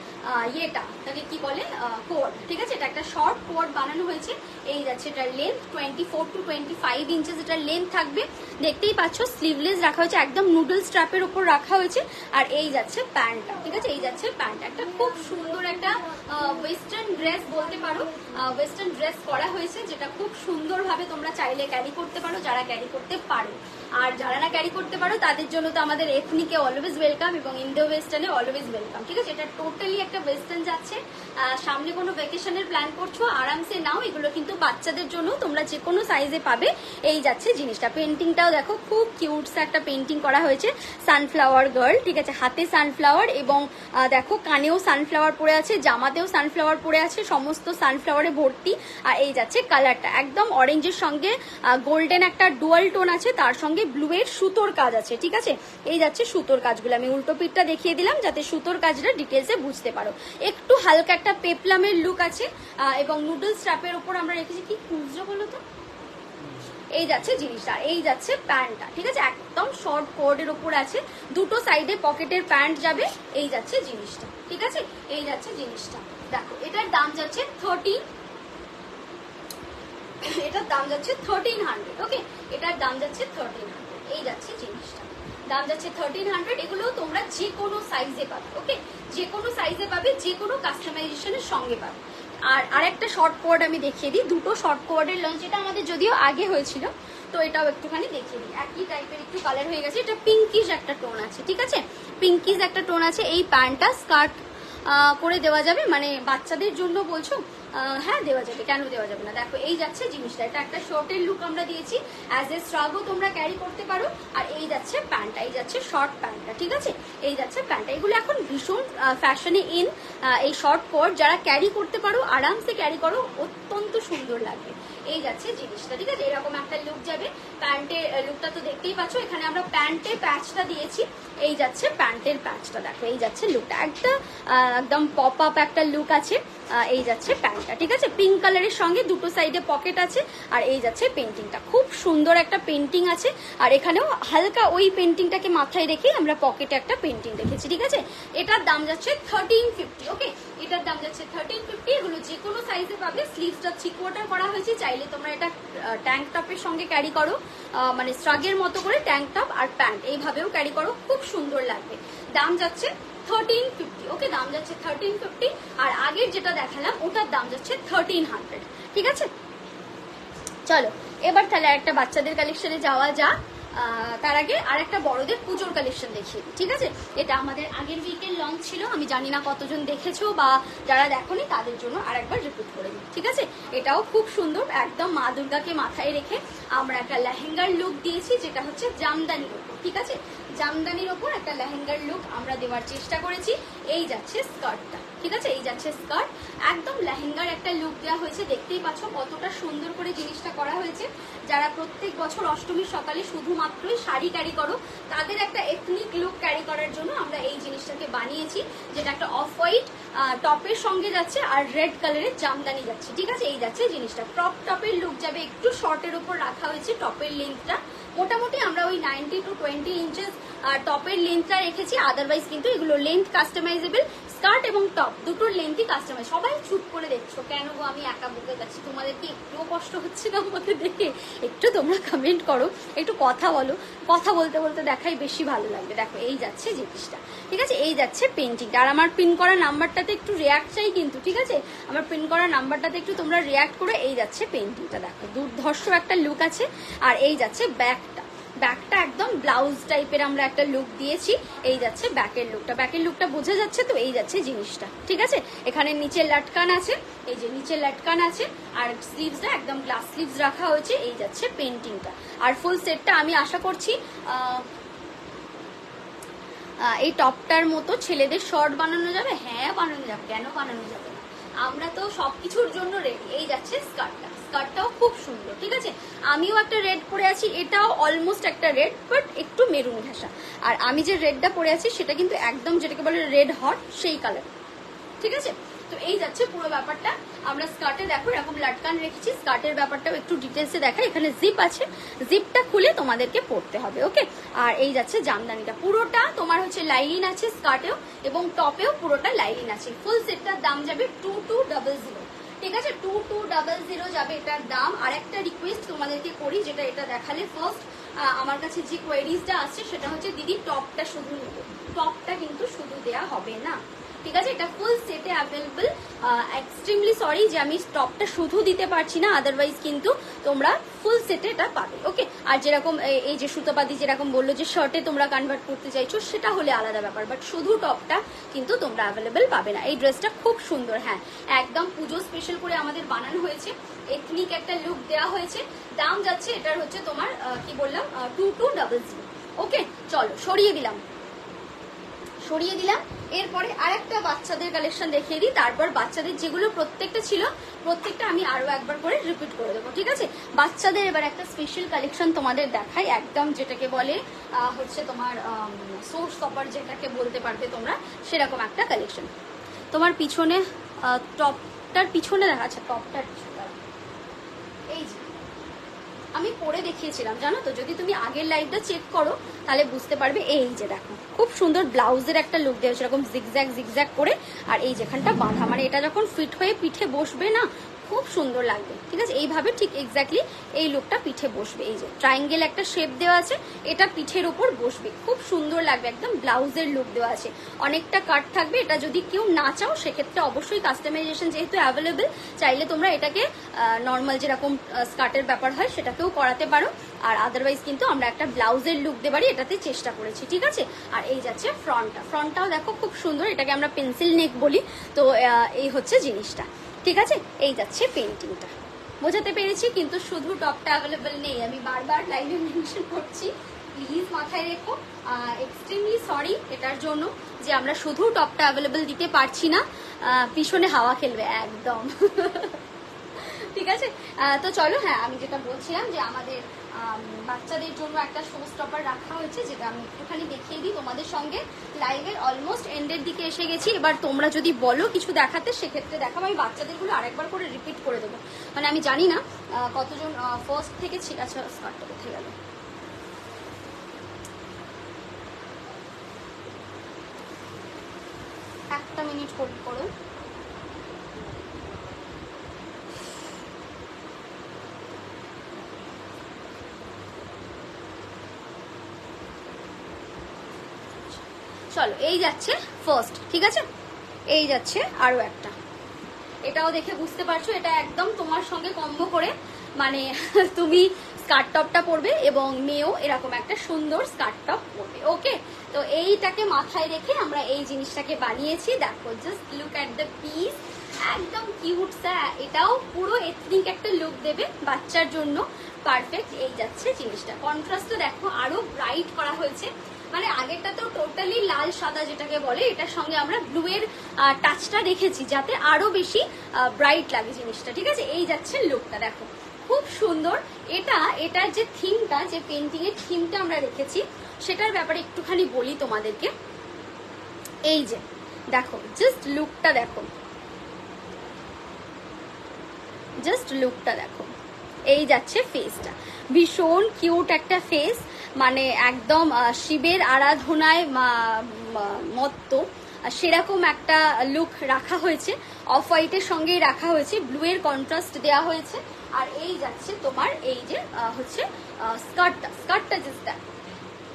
ইয়েটা, তাকে কি বলে, কোয়ার্ড, ঠিক আছে। এটা একটা শর্ট কোয়ার্ড বানানো হয়েছে। এই যাচ্ছে এটার লেন্থ 24 to 25 ইঞ্চেস এটার লেন্থ থাকবে, দেখতেই পাচ্ছ। স্লিভলেস রাখা হয়েছে, একদম নুডল স্ট্র্যাপের উপর রাখা হয়েছে। আর এই যাচ্ছে প্যান্টটা, ঠিক আছে। এই যাচ্ছে প্যান্ট, একটা খুব সুন্দর একটা ওয়েস্টার্ন ড্রেস বলতে পারো, ওয়েস্টার্ন ড্রেস করা হয়েছে, যেটা খুব সুন্দরভাবে তোমরা চাইলে ক্যারি করতে পারো, যারা ক্যারি করতে পারো। আর যারা না ক্যারি করতে পারো তাদের জন্য তো আমাদের এথনিকে অলওয়েজ ওয়েলকাম এবং ইন্দো ওয়েস্টার্নে অলওয়েজ ওয়েলকাম, ঠিক আছে। এটা টোটালি একটা ওয়েস্টার্ন যাচ্ছে। সামনে কোনো ভ্যাকেশনের প্ল্যান করছো আরামসে নাও, এগুলো কিন্তু বাচ্চাদের জন্য তোমরা যে কোনো সাইজে পাবে। এই যাচ্ছে জিনিসটা, পেন্টিংটাও দেখো খুব কিউটস একটা পেন্টিং করা হয়েছে, সানফ্লাওয়ার গার্ল, ঠিক আছে। হাতে সানফ্লাওয়ার এবং দেখো কানেও সানফ্লাওয়ার পরে আছে, জামাতেও সানফ্লাওয়ার পরে আছে, সমস্ত সানফ্লাওয়ারে ভর্তি। আর এই যাচ্ছে কালারটা একদম অরেঞ্জের সঙ্গে গোল্ডেন একটা ডুয়াল টোন আছে, তার সঙ্গে ব্লু এর সুতোর কাজ আছে, ঠিক আছে। এই যাচ্ছে সুতোর কাজগুলো, আমি উল্টো পিঠটা দেখিয়ে দিলাম যাতে সুতোর কাজটা ডিটেলসে বুঝতে পারো। একটু হালকা একটা পেপলামের লুক আছে এবং নুডলস স্ট্র্যাপের উপর আমরা রেখেছি কি খুঁজছো বলো তো। এই যাচ্ছে জিনিসটা, এই যাচ্ছে প্যান্টটা, ঠিক আছে। একদম শর্ট কোয়ার্ডের উপর আছে, দুটো সাইডে পকেটের প্যান্ট যাবে। এই যাচ্ছে জিনিসটা, ঠিক আছে। এই যাচ্ছে জিনিসটা, দেখো এটার দাম যাচ্ছে 1300, এটার দাম যাচ্ছে 1300, ওকে। এটার দাম যাচ্ছে 1300, এই যাচ্ছে জিনিসটা, দাম যাচ্ছে 1300। এগুলো তোমরা যে কোনো সাইজে পাবে, ওকে, যে কোনো সাইজে পাবে, যে কোনো কাস্টমাইজেশনের সঙ্গে পাবে। আর আরেকটা শর্ট কোয়ার্ড আমি দেখিয়ে দিই, দুটো শর্ট কোয়ার্ডের লঞ্চ, এটা আমাদের যদিও আগে হয়েছিল, তো এটাও একটুখানি দেখিয়ে দিই। একই টাইপের একটু কালার হয়ে গেছে, এটা পিঙ্কিশ একটা টোন আছে, ঠিক আছে, পিঙ্কিশ একটা টোন আছে। এই প্যান্টটা স্কার্ট করে দেওয়া যাবে, মানে বাচ্চাদের জন্য বলছো, হ্যাঁ দেওয়া যাবে, কেন দেওয়া যাবে না। দেখো এই যাচ্ছে জিনিসটা, এটা একটা শর্টের লুক আমরা দিয়েছি, অ্যাজ এ স্ট্রাগও তোমরা ক্যারি করতে পারো। আর এই যাচ্ছে প্যান্টটা, এই যাচ্ছে শর্ট প্যান্টটা, ঠিক আছে। এই যাচ্ছে প্যান্টটা, এগুলো এখন ভীষণ ফ্যাশনে ইন। এই শর্ট কোট যারা ক্যারি করতে পারো, আরামসে ক্যারি করো, অত্যন্ত সুন্দর লাগবে। এই যাচ্ছে জিনিসটা, ঠিক আছে। এরকম একটা লুক যাবে, প্যান্টের লুকটা তো দেখতেই পাচ্ছ, এখানে আমরা প্যান্টের প্যাচটা দিয়েছি। এই যাচ্ছে প্যান্টের প্যাচটা, দেখো এই যাচ্ছে লুকটা, একটা একদম পপ আপ একটা লুক আছে। এই যাচ্ছে প্যান্টটা, ঠিক আছে, পিঙ্ক কালারের সঙ্গে দুটো সাইডে পকেট আছে। আর এই যাচ্ছে পেন্টিংটা, খুব সুন্দর একটা পেন্টিং আছে। আর এখানেও হালকা ওই পেন্টিংটাকে মাথায় রেখে আমরা পকেটে একটা পেন্টিং রেখেছি, ঠিক আছে। এটার দাম যাচ্ছে 1350, ওকে, এটার দাম যাচ্ছে 1350। এগুলো যে কোনো সাইজে পাবে, স্লিভসটা 3/4 করা হয়েছে, চাইলে তোমরা এটা ট্যাঙ্ক টপের সঙ্গে ক্যারি করো, মানে স্ট্রাগের মতো করে ট্যাঙ্ক টপ আর প্যান্ট এইভাবেও ক্যারি করো, খুব সুন্দর লাগবে। দাম যাচ্ছে 1350, ওকে, দাম যাচ্ছে 1350। আর আগের যেটা দেখালাম ওটার দাম যাচ্ছে 1300, ঠিক আছে। চলো এবার তাহলে একটা বাচ্চাদের কালেকশনে যাওয়া যাক, তার আগে আর একটা বড়দের পুজোর কালেকশন দেখিয়ে, ঠিক আছে। এটা আমাদের আগের উইকের লঞ্চ ছিল, আমি জানি না কতজন দেখেছো, বা যারা দেখোনি তাদের জন্য আর একবার রিপিট করে দিই, ঠিক আছে। এটাও খুব সুন্দর, একদম মা দুর্গাকে মাথায় রেখে আমরা একটা লেহেঙ্গার লুক দিয়েছি, যেটা হচ্ছে জামদানির উপর, ঠিক আছে, জামদানির ওপর একটা লেহেঙ্গার লুক আমরা দেওয়ার চেষ্টা করেছি। এই যাচ্ছে স্কার্টটা, ঠিক আছে, এই যাচ্ছে স্কার্ট, একদম লেহেঙ্গার একটা লুক দেওয়া হয়েছে, দেখতেই পাচ্ছ কতটা সুন্দর করে জিনিসটা করা হয়েছে। যারা প্রত্যেক বছর অষ্টমীর সকালে শুধুমাত্রই শাড়ি ক্যারি করো, তাদের একটা এথনিক লুক ক্যারি করার জন্য আমরা এই জিনিসটাকে বানিয়েছি, যেটা একটা অফ হোয়াইট টপের সঙ্গে যাচ্ছে আর রেড কালারের জামদানি যাচ্ছে, ঠিক আছে। এই যাচ্ছে জিনিসটা, ক্রপ টপের লুক যাবে, একটু শর্টের উপর রাখা হয়েছে টপের লেন্থটা, মোটামুটি আমরা ওই 90 to 20 ইঞ্চেস টপের লেন্থটা রেখেছি, আদারওয়াইজ কিন্তু এগুলো লেন্থ কাস্টমাইজেবল, স্কার্ট এবং টপ দুটোর লেন্থই কাস্টমাইজ। সবাই চুপ করে দেখছো কেন গো, আমি একা বকে যাচ্ছি, তোমাদেরকে একটুও কষ্ট হচ্ছে না আমাকে দেখে? একটু তোমরা কমেন্ট করো, একটু কথা বলো, কথা বলতে বলতে দেখাই বেশি ভালো লাগবে। দেখো এই যাচ্ছে জিনিসটা, ঠিক আছে, এই যাচ্ছে পেন্টিংটা। আর আমার পিন করা নাম্বারটাতে একটু রিয়াক্ট চাই কিন্তু, ঠিক আছে, আমার পিন করা নাম্বারটাতে একটু তোমরা রিয়াক্ট করে। এই যাচ্ছে পেন্টিংটা, দেখো দুর্ধর্ষ একটা লুক আছে। আর এই যাচ্ছে ব্যাগটা, ব্যাগটা একদম ব্লাউজ টাইপের আমরা একটা লুক দিয়েছি। এই যাচ্ছে ব্যাকের লুকটা বোঝা যাচ্ছে তো, এই যাচ্ছে জিনিসটা, ঠিক আছে। এখানে নিচে লাটকান আছে, এই যে নিচে লাটকান আছে, আর স্লিভসটা একদম গ্লাস স্লিভস রাখা হয়েছে। এই যাচ্ছে পেন্টিংটা, আর ফুল সেটটা আমি আশা করছি এই টপটার মতো ছেলেদের শর্ট বানানো যাবে। হ্যাঁ বানানো যাবে, কেন বানানো যাবে না, আমরা তো সবকিছুর জন্য রেডি। এই যাচ্ছে স্কার্টটাও খুব সুন্দর, ঠিক আছে। আমিও একটা রেড পরে আছি, এটাও অলমোস্ট একটা রেড, বাট একটু মেরুন ঘাসা। আর আমি যে রেডটা পরে আছি সেটা কিন্তু একদম যেটাকে বলে রেড হট সেই কালার, ঠিক আছে। তো এই যাচ্ছে পুরো ব্যাপারটা। আমরা স্কার্টে দেখো এরকম লাটকান রেখেছি, স্কার্টের ব্যাপারটাও একটু ডিটেলসে দেখাই। এখানে জিপ আছে, জিপটা খুলে তোমাদেরকে পরতে হবে, ওকে। আর এই যাচ্ছে জামদানিটা, পুরোটা তোমার হচ্ছে লাইলিন আছে স্কার্টেও এবং টপেও পুরোটা লাইলিন আছে। ফুল সেটটার দাম যাবে 2200, ঠিক আছে, 2200 যাবে এটার দাম। আর একটা রিকোয়েস্ট তোমাদেরকে করি, যেটা এটা দেখালে ফার্স্ট আমার কাছে যে কোয়েরিজটা আসছে সেটা হচ্ছে দিদি টপটা শুধু নেব, টপটা কিন্তু শুধু দেয়া হবে না, ঠিক আছে। এটা ফুল সেটে অ্যাভেলেবল। এক্সট্রিমলি সরি যে আমি টপটা শুধু দিতে পারছি না, আদারওয়াইজ কিন্তু তোমরা ফুল সেটে এটা পাবে, ওকে। আর যেরকম এই যে সুতোপাতি যেরকম বললো যে শার্টে তোমরা কনভার্ট করতে চাইছো, সেটা হলে আলাদা ব্যাপার, বাট শুধু টপটা কিন্তু তোমরা অ্যাভেলেবল পাবে না। এই ড্রেসটা খুব সুন্দর, হ্যাঁ একদম পুজো স্পেশাল করে আমাদের বানানো হয়েছে, এথনিক একটা লুক দেওয়া হয়েছে। দাম যাচ্ছে এটার হচ্ছে তোমার কি বললাম 2200, ওকে। চলো সরিয়ে দিলাম। এরপরে আরেকটা বাচ্চাদের কালেকশন দেখিয়ে দিই, তারপর বাচ্চাদের যেগুলো প্রত্যেকটা ছিল প্রত্যেকটা আমি আরো একবার করে রিপিট করে দেবো, ঠিক আছে। বাচ্চাদের এবার একটা স্পেশাল কালেকশন তোমাদের দেখাই, একদম যেটাকে বলে হচ্ছে তোমার সোর্স কপার যেটাকে বলতে পারবে তোমরা, সেরকম একটা কালেকশন। তোমার পিছনে টপটার পিছনে দেখা, আচ্ছা টপটার পিছনে এই যে আমি পরে দেখিয়েছিলাম জানো তো, যদি তুমি আগের লাইভটা চেক করো তাহলে বুঝতে পারবে। এই যে দেখো খুব সুন্দর ব্লাউজের একটা লুক দেওয়া সেরকম জিগজ্যাগ করে, আর এই যেখানটা বাঁধা, মানে এটা যখন ফিট হয়ে পিঠে বসবে না খুব সুন্দর লাগবে, ঠিক আছে। এইভাবে ঠিক এক্স্যাক্টলি এই লুকটা পিঠে বসবে। এই যে ট্রায়াঙ্গেল একটা শেপ দেওয়া আছে, এটা পিঠের উপর বসবে, খুব সুন্দর লাগবে, একদম ব্লাউজের লুক দেওয়া আছে, অনেকটা কাট থাকবে। এটা যদি কেউ না চাও সেক্ষেত্রে অবশ্যই কাস্টমাইজেশন যেহেতু অ্যাভেলেবেল, চাইলে তোমরা এটাকে নর্মাল যেরকম স্কার্টের ব্যাপার হয় সেটাকেও করাতে পারো। আর আদারওয়াইজ কিন্তু আমরা একটা ব্লাউজের লুক দেবারই এটাতে চেষ্টা করেছি, ঠিক আছে। আর এই যাচ্ছে ফ্রন্টটাও দেখো খুব সুন্দর, এটাকে আমরা পেন্সিল নেক বলি। তো এই হচ্ছে জিনিসটা, ঠিক আছে। এই যাচ্ছে পেন্টিংটা, বোঝাতে পেরেছি। কিন্তু শুধু টপটা অ্যাভেলেবেল নেই, আমি বারবার লাইভে মেনশন করছি, প্লিজ মাথায় রেখো। এক্সট্রিমলি সরি এটার জন্য যে আমরা শুধু টপটা অ্যাভেলেবেল দিতে পারছি না, পিছনে হাওয়া খেলবে একদম ঠিক আছে। তো চলো, হ্যাঁ আমি যেটা বলছিলাম যে আমাদের বাচ্চাদের জন্য একটা শো স্টপার রাখা হয়েছে, যেটা আমি একটুখানি দেখিয়ে দিই তোমাদের সঙ্গে। লাইভের অলমোস্ট এন্ডের দিকে এসে গেছি, এবার তোমরা যদি বলো কিছু দেখাতে সেক্ষেত্রে দেখাবো। আমি বাচ্চাদেরগুলো আরেকবার করে রিপিট করে দেবো, মানে আমি জানি না কতজন ফার্স্ট থেকে ছিল। আচ্ছা স্কার্টটা কোথায় গেল, একটা মিনিট হোল্ড করো। চলো এই যাচ্ছে ফার্স্ট, ঠিক আছে। এই যাচ্ছে আরো একটা, এটাও দেখে বুঝতে পারছো এটা একদম তোমার সঙ্গে কম্বো করে, মানে তুমি স্কার্ট টপটা পরবে এবং মেয়েও এরকম একটা সুন্দর স্কার্ট টপ পরবে, ওকে। তো এইটাকে মাথায় রেখে আমরা এই জিনিসটাকে বানিয়েছি। দেখো just look at the piece, একদম কিউট স্যার, এটাও পুরো এথনিক একটা লুক দেবে বাচ্চার জন্য, পারফেক্ট। এই যাচ্ছে জিনিসটা, কন্ট্রাস্টটা দেখো আরো ব্রাইট করা হয়েছে, মানে আগেরটা তো টোটালি লাল সাদা যেটাকে বলে, এটার সঙ্গে আমরা ব্লু এর টাচটা রেখেছি যাতে আরো বেশি ব্রাইট লাগে জিনিসটা, ঠিক আছে। এই যাচ্ছে লুকটা দেখো খুব সুন্দর। এটার যে থিমটা, যে পেন্টিং এর থিমটা আমরা রেখেছি সেটার ব্যাপারে একটুখানি বলি তোমাদেরকে। এই যে দেখো জাস্ট লুকটা দেখো, জাস্ট লুকটা দেখো। এই যাচ্ছে ফেসটা, ভীষণ কিউট একটা ফেস, মানে একদম শিবের আরাধনায় মত্ত সেরকম একটা লুক রাখা হয়েছে। অফ হোয়াইটের সঙ্গেই রাখা হয়েছে, ব্লু এর কন্ট্রাস্ট দেওয়া হয়েছে। আর এই যাচ্ছে তোমার এই যে হচ্ছে স্কার্টটা জাস্ট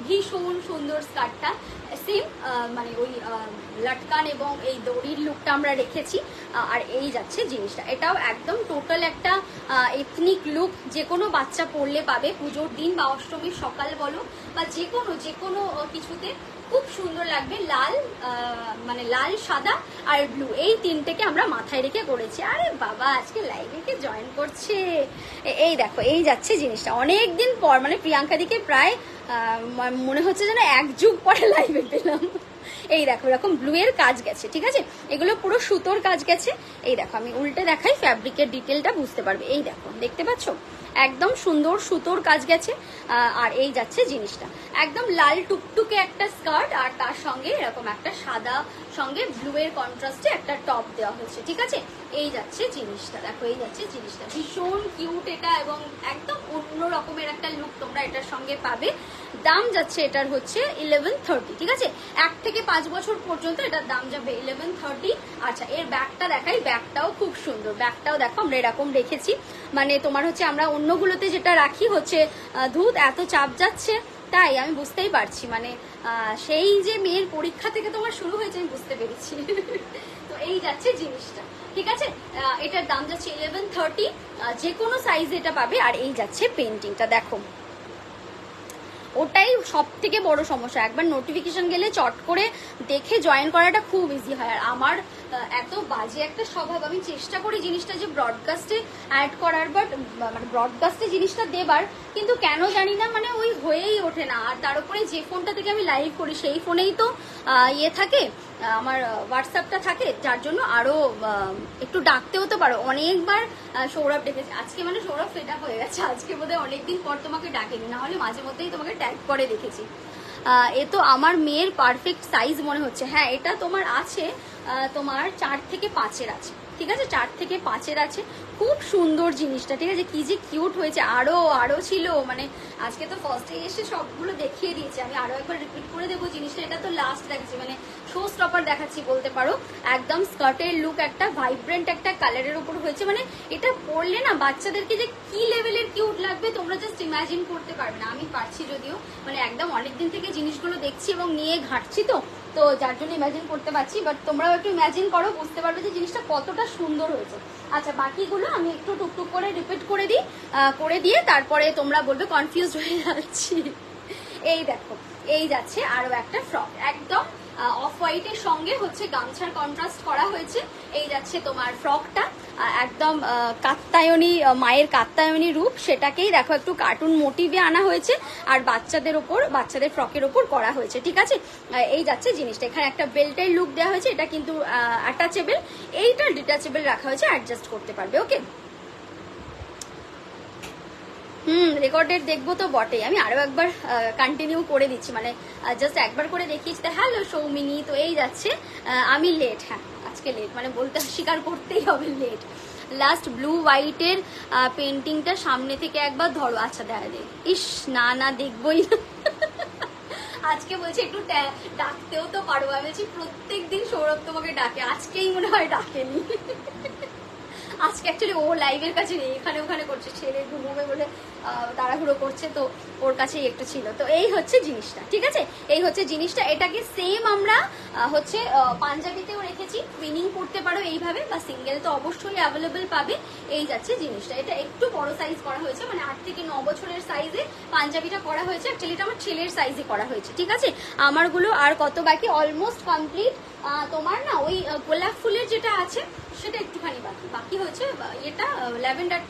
ভীষণ সুন্দর স্কার্টটা, সেম মানে ওই লাটকান এবং এই দড়ির লুকটা আমরা রেখেছি। আর এই যাচ্ছে জিনিসটা, এটাও একদম টোটাল একটা এথনিক লুক, যে কোনো বাচ্চা পরলে পাবে পুজোর দিন বা অষ্টমীর সকাল বলো বা যে কোনো কিছুতে খুব সুন্দর লাগবে। লাল মানে লাল, সাদা আর ব্লু, এই তিনটেকে আমরা মাথায় রেখে করেছি। আরে বাবা আজকে লাইভে কে জয়েন করছে, এই দেখো এই যাচ্ছে জিনিসটা, অনেক দিন পর মানে প্রিয়াঙ্কা দিকে প্রায় মনে হচ্ছে যেন এক যুগ পরে লাইভে পেলাম। এই দেখো এরকম ব্লু এর কাজ গেছে, ঠিক আছে, এগুলো পুরো সুতোর কাজ গেছে। এই দেখো আমি উল্টে দেখাই, ফ্যাব্রিকের ডিটেলটা বুঝতে পারবে। এই দেখো দেখতে পাচ্ছ একদম সুন্দর সুতোর কাজ গেছে। আর এই যাচ্ছে জিনিসটা, একদম লাল টুকটুকে একটা স্কার্ট আর তার সঙ্গে এরকম একটা সাদা সঙ্গে ব্লু এর কন্ট্রাস্টে একটা টপ দেওয়া হয়েছে, ঠিক আছে। এই যাচ্ছে জিনিসটা, দেখো এই যাচ্ছে জিনিসটা, ভীষণ কিউট এটা এবং একদম অন্য রকমের একটা লুক তোমরা এটার সঙ্গে পাবে। দাম যাচ্ছে এটার হচ্ছে 1130, ঠিক আছে, 1 থেকে 5 বছর পর্যন্ত এটার দাম যাবে 1130। আচ্ছা এর ব্যাগটা দেখাই, ব্যাগটাও খুব সুন্দর, ব্যাগটাও দেখো আমরা এরকম রেখেছি, মানে তোমার হচ্ছে আমরা অন্যগুলোতে যেটা রাখি হচ্ছে ধুত এত চাপ যাচ্ছে, তাই আমি বুঝতেই পারছি, মানে সেই যে মেয়ের পরীক্ষা থেকে তোমার শুরু হয়েছে আমি বুঝতে পেরেছি। তো এই যাচ্ছে জিনিসটা, ঠিক আছে, এটার দাম যাচ্ছে 1130, যে কোনো সাইজ এটা পাবে। আর এই যাচ্ছে পেন্টিংটা, দেখো ওটাই সব থেকে বড় সমস্যা, একবার নোটিফিকেশন গেলে চট করে দেখে জয়েন করাটা খুব ইজি হয়। আর আমার এত বাজে একটা স্বভাব, আমি চেষ্টা করি জিনিসটা যে ব্রডকাস্টে অ্যাড করার, বাট মানে ব্রডকাস্টে জিনিসটা দেবার, কিন্তু কেন জানি না মানে ওই হয়েই ওঠে না। আর তার উপরে যে ফোনটা থেকে আমি লাইভ করি সেই ফোনেই তো ইয়ে থাকে, আমার হোয়াটসঅ্যাপটা থাকে, যার জন্য আরো একটু ডাকতেও তো পারো। অনেকবার সৌরভ ডেকেছে, আজকে মানে সৌরভ ফেড আপ হয়ে গেছে, আজকে বোধহয় অনেকদিন পর তোমাকে ডাকেনি, না হলে মাঝে মধ্যেই তোমাকে ট্যাগ করে দেখেছি। এ তো আমার মেয়ের পারফেক্ট সাইজ মনে হচ্ছে, হ্যাঁ এটা তোমার আছে, তোমার 4 থেকে 5-এর আছে, ঠিক আছে, 4 থেকে 5-এর আছে। খুব সুন্দর জিনিসটা, ঠিক আছে, কি যে কিউট হয়েছে, আরো ছিল, মানে আজকে তো ফার্স্টে এসে সবগুলো দেখিয়ে দিয়েছে, আমি আরো একবার রিপিট করে দেবো জিনিসটা, এটা তো লাস্ট দেখাচ্ছি, মানে শো স্টপার দেখাচ্ছি বলতে পারো। একদম স্কার্টের লুক একটা ভাইব্রেন্ট একটা কালারের উপর হয়েছে, মানে এটা পরলে না বাচ্চাদেরকে যে কি লেভেলের কিউট লাগবে তোমরা জাস্ট ইমাজিন করতে পারবে না। আমি পারছি যদিও, মানে একদম অনেকদিন থেকে জিনিসগুলো দেখছি এবং নিয়ে ঘাটছি, তো যার জন্য ইমাজিন করতে পারছি, বাট তোমরাও একটু ইমাজিন করো, বুঝতে পারবে যে জিনিসটা কতটা সুন্দর হয়েছে। আচ্ছা বাকিগুলো আমি একটু টুকটুক করে রিপিট করে দিই, করে দিয়ে তারপরে তোমরা বলবে কনফিউজ হয়ে যাচ্ছি। এই দেখো এই যাচ্ছে আরো একটা ফ্রক, একদম অফ হোয়াইটের সঙ্গে হচ্ছে গামছার কন্ট্রাস্ট করা হয়েছে। এই যাচ্ছে তোমার ফ্রকটা, একদম কাত্তায়নী, মায়ের কাত্তায়নী রূপ, সেটাকেই দেখো একটু কার্টুন মোটিভে আনা হয়েছে আর বাচ্চাদের ফ্রকের ওপর করা হয়েছে, ঠিক আছে। এই যাচ্ছে জিনিসটা, এখানে একটা বেল্টের লুক দেওয়া হয়েছে, এটা কিন্তু অ্যাটাচেবল, এইটা ডিটাচেবল রাখা হয়েছে, অ্যাডজাস্ট করতে পারবে, ওকে। রেকর্ডেড দেখবো তো বটেই, আমি আরো একবার কন্টিনিউ করে দিচ্ছি, মানে জাস্ট একবার করে দেখিয়েছি। হ্যালো সৌমিনী, তো এই যাচ্ছে, আমি লেট, হ্যাঁ আজকে লেট, মানে বলতে স্বীকার করতেই হবে লেট। লাস্ট ব্লু হোয়াইটের পেন্টিংটা সামনে থেকে একবার ধরো, আচ্ছা দেখা দে, ইস না দেখবোই না। আজকে বলছি একটু ডাকতেও তো পারো, আমি বলছি প্রত্যেকদিন সৌরভ তোমাকে ডাকে, আজকেই মনে হয় ডাকেনি। আজকে অ্যাকচুয়ালি ও লাইভের কাছে নেই, এখানে ওখানে করছে, ছেলে ঘুমোবে বলে তাড়াহুড়ো করছে, তো ওর কাছেই একটু ছিল। তো এই হচ্ছে জিনিসটা, ঠিক আছে, এই হচ্ছে জিনিসটা। এটাকে সেম আমরা হচ্ছে পাঞ্জাবিতেও রেখেছি, টুইনিং করতে পারো এইভাবে, বা সিঙ্গেল তো অবশ্যই অ্যাভেলেবেল পাবে। এই যাচ্ছে জিনিসটা, এটা একটু বড় সাইজ করা হয়েছে, মানে 8 থেকে 9 বছরের সাইজে পাঞ্জাবিটা করা হয়েছে, অ্যাকচুয়ালি এটা আমার ছেলের সাইজে করা হয়েছে, ঠিক আছে। আমারগুলো আর কত বাকি, অলমোস্ট কমপ্লিট। তোমার না ওই গোলাপ ফুলের যেটা আছে সেটা একটুখানি বাকি হয়েছে, এটা ল্যাভেন্ডার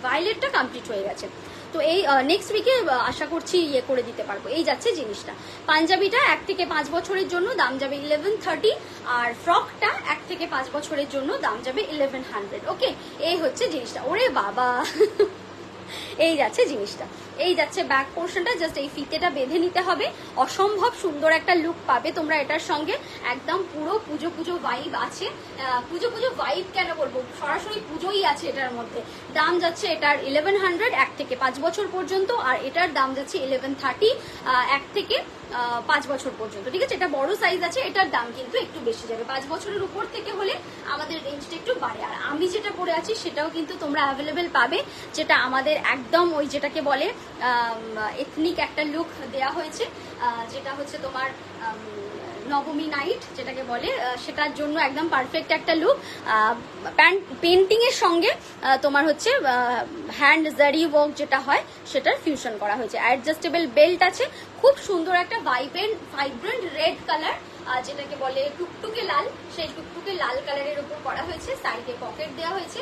ভায়োলেটটা কমপ্লিট হয়ে গেছে। তো এই নেক্সট উইকে আশা করছি ইয়ে করে দিতে পারবো। এই যাচ্ছে জিনিসটা, পাঞ্জাবিটা 1 থেকে 5 বছরের জন্য দাম যাবে 1130, আর ফ্রকটা 1 থেকে 5 বছরের জন্য দাম যাবে 1100, ওকে। এই হচ্ছে জিনিসটা, ওরে বাবা। এই যাচ্ছে জিনিসটা, এই যাচ্ছে ব্যাক পোর্শনটা, জাস্ট এই ফিতেটা বেঁধে নিতে হবে, অসম্ভব সুন্দর একটা লুক পাবে তোমরা এটার সঙ্গে, একদম পুরো পুজো ভাইব আছে। পুজো ভাইব কেন বলবো, সরাসরি পুজোই আছে এটার মধ্যে। দাম যাচ্ছে এটার 1100 1 থেকে 5 বছর পর্যন্ত, আর এটার দাম যাচ্ছে 1130 1 থেকে 5 বছর পর্যন্ত, ঠিক আছে। এটা বড় সাইজ আছে, এটার দাম কিন্তু একটু বেশি যাবে, 5 বছরের উপর থেকে হলে আমাদের রেঞ্জটা একটু বাড়ে। আর আমি যেটা পরে আছি সেটাও কিন্তু তোমরা অ্যাভেলেবেল পাবে, যেটা আমাদের একদম ওই যেটাকে বলে এথনিক একটা লুক দেয়া হয়েছে, যেটা হচ্ছে তোমার নবমী নাইট যেটাকে বলে, সেটার জন্য একদম পারফেক্ট একটা লুক। পেন্টিং এর সঙ্গে তোমার হচ্ছে হ্যান্ড জারি ওয়ার্ক যেটা হয় সেটার ফিউশন করা হয়েছে। অ্যাডজাস্টেবল বেল্ট আছে, খুব সুন্দর একটা ভাইব্রেন্ট রেড কালার যেটাকে বলে টুকটুকে লাল, সেই টুকটুকে লাল কালারের উপর করা হয়েছে। সাইডে পকেট দেওয়া হয়েছে,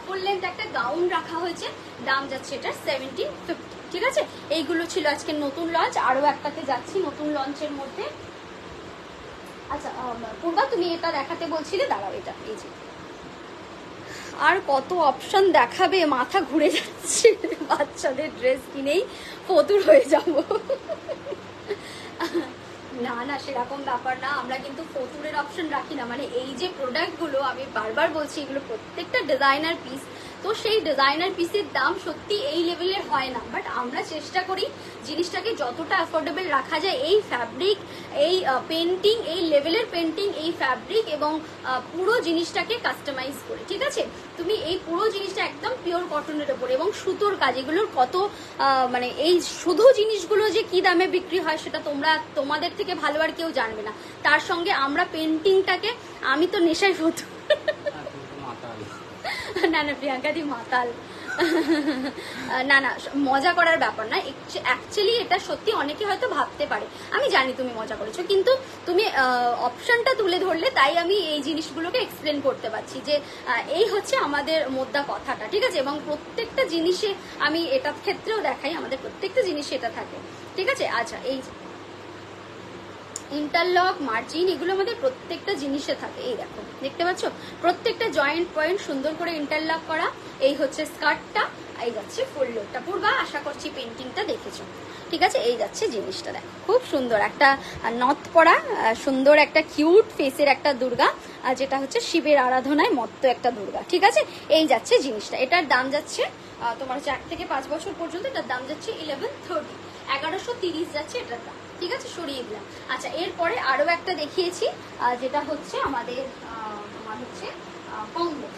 ফুল লেন্থ একটা গাউন রাখা হয়েছে। দাম যাচ্ছে এটা 1750। ঠিক আছে, এইগুলো ছিল আজকে নতুন লঞ্চ। আরো একটাতে যাচ্ছি নতুন লঞ্চের মধ্যে। আচ্ছা পূর্বা, তুমি এটা দেখাতে বলছিলে, দাঁড়াও এটা এই যে। আর কত অপশন দেখাবে, মাথা ঘুরে যাচ্ছে। বাচ্চাদের ড্রেস কিনেই ফতুর হয়ে যাব। না না, সেরকম ব্যাপার না, আমরা কিন্তু ফতুরের অপশন রাখি না। মানে এই যে প্রোডাক্টগুলো আমি বারবার বলছি, এগুলো প্রত্যেকটা ডিজাইনার পিস, তো সেই ডিজাইনার পিসের দাম সত্যি এই লেভেলের হয় না, বাট আমরা চেষ্টা করি জিনিসটাকে যতটা অ্যাফোর্ডেবল রাখা যায়। এই ফ্যাব্রিক, এই পেন্টিং, এই লেভেলের পেন্টিং, এই ফ্যাব্রিক এবং পুরো জিনিসটাকে কাস্টমাইজ করে। ঠিক আছে, তুমি এই পুরো জিনিসটা একদম পিওর কটনের ওপর এবং সুতোর কাজ, এগুলোর কত মানে এই শুধু জিনিসগুলো যে কি দামে বিক্রি হয় সেটা তোমাদের থেকে ভালো আর কেউ জানবে না। তার সঙ্গে আমরা পেন্টিংটাকে, আমি তো নেশায় ফতুর। না না প্রিয়াঙ্কা দি মাতাল। না না, মজা করার ব্যাপার না, অ্যাকচুয়ালি এটা সত্যি অনেকে হয়তো ভাবতে পারে, আমি জানি তুমি মজা করেছো, কিন্তু তুমি অপশনটা তুলে ধরলে তাই আমি এই জিনিসগুলোকে এক্সপ্লেন করতে পারছি যে এই হচ্ছে আমাদের মোদ্দা কথাটা। ঠিক আছে, এবং প্রত্যেকটা জিনিসে আমি এটার ক্ষেত্রেও দেখাই, আমাদের প্রত্যেকটা জিনিসে এটা থাকে। ঠিক আছে, আচ্ছা এই ইন্টারলক, মার্জিন, এগুলো আমাদের প্রত্যেকটা জিনিসে থাকে। এই দেখো, দেখতে পাচ্ছ প্রত্যেকটা জয়েন্ট পয়েন্ট সুন্দর করে ইন্টারলক করা। এই হচ্ছে স্কার্টটা, এই যাচ্ছে ফুল লুকটা। পূর্বা, আশা করছি পেন্টিংটা দেখেছো। ঠিক আছে, এই যাচ্ছে জিনিসটা, দেখো খুব সুন্দর একটা নথ পরা, সুন্দর একটা কিউট ফেসের একটা দুর্গা, যেটা হচ্ছে শিবের আরাধনায় মত্ত একটা দুর্গা। ঠিক আছে, এই যাচ্ছে জিনিসটা। এটার দাম যাচ্ছে তোমার 4 থেকে 5 বছর পর্যন্ত, এটার দাম যাচ্ছে 1130, 1130 যাচ্ছে এটার দাম। ঠিক আছে, সরিয়ে দিলাম। আচ্ছা, এরপরে আরো একটা দেখিয়েছি, যেটা হচ্ছে আমাদের তোমার হচ্ছে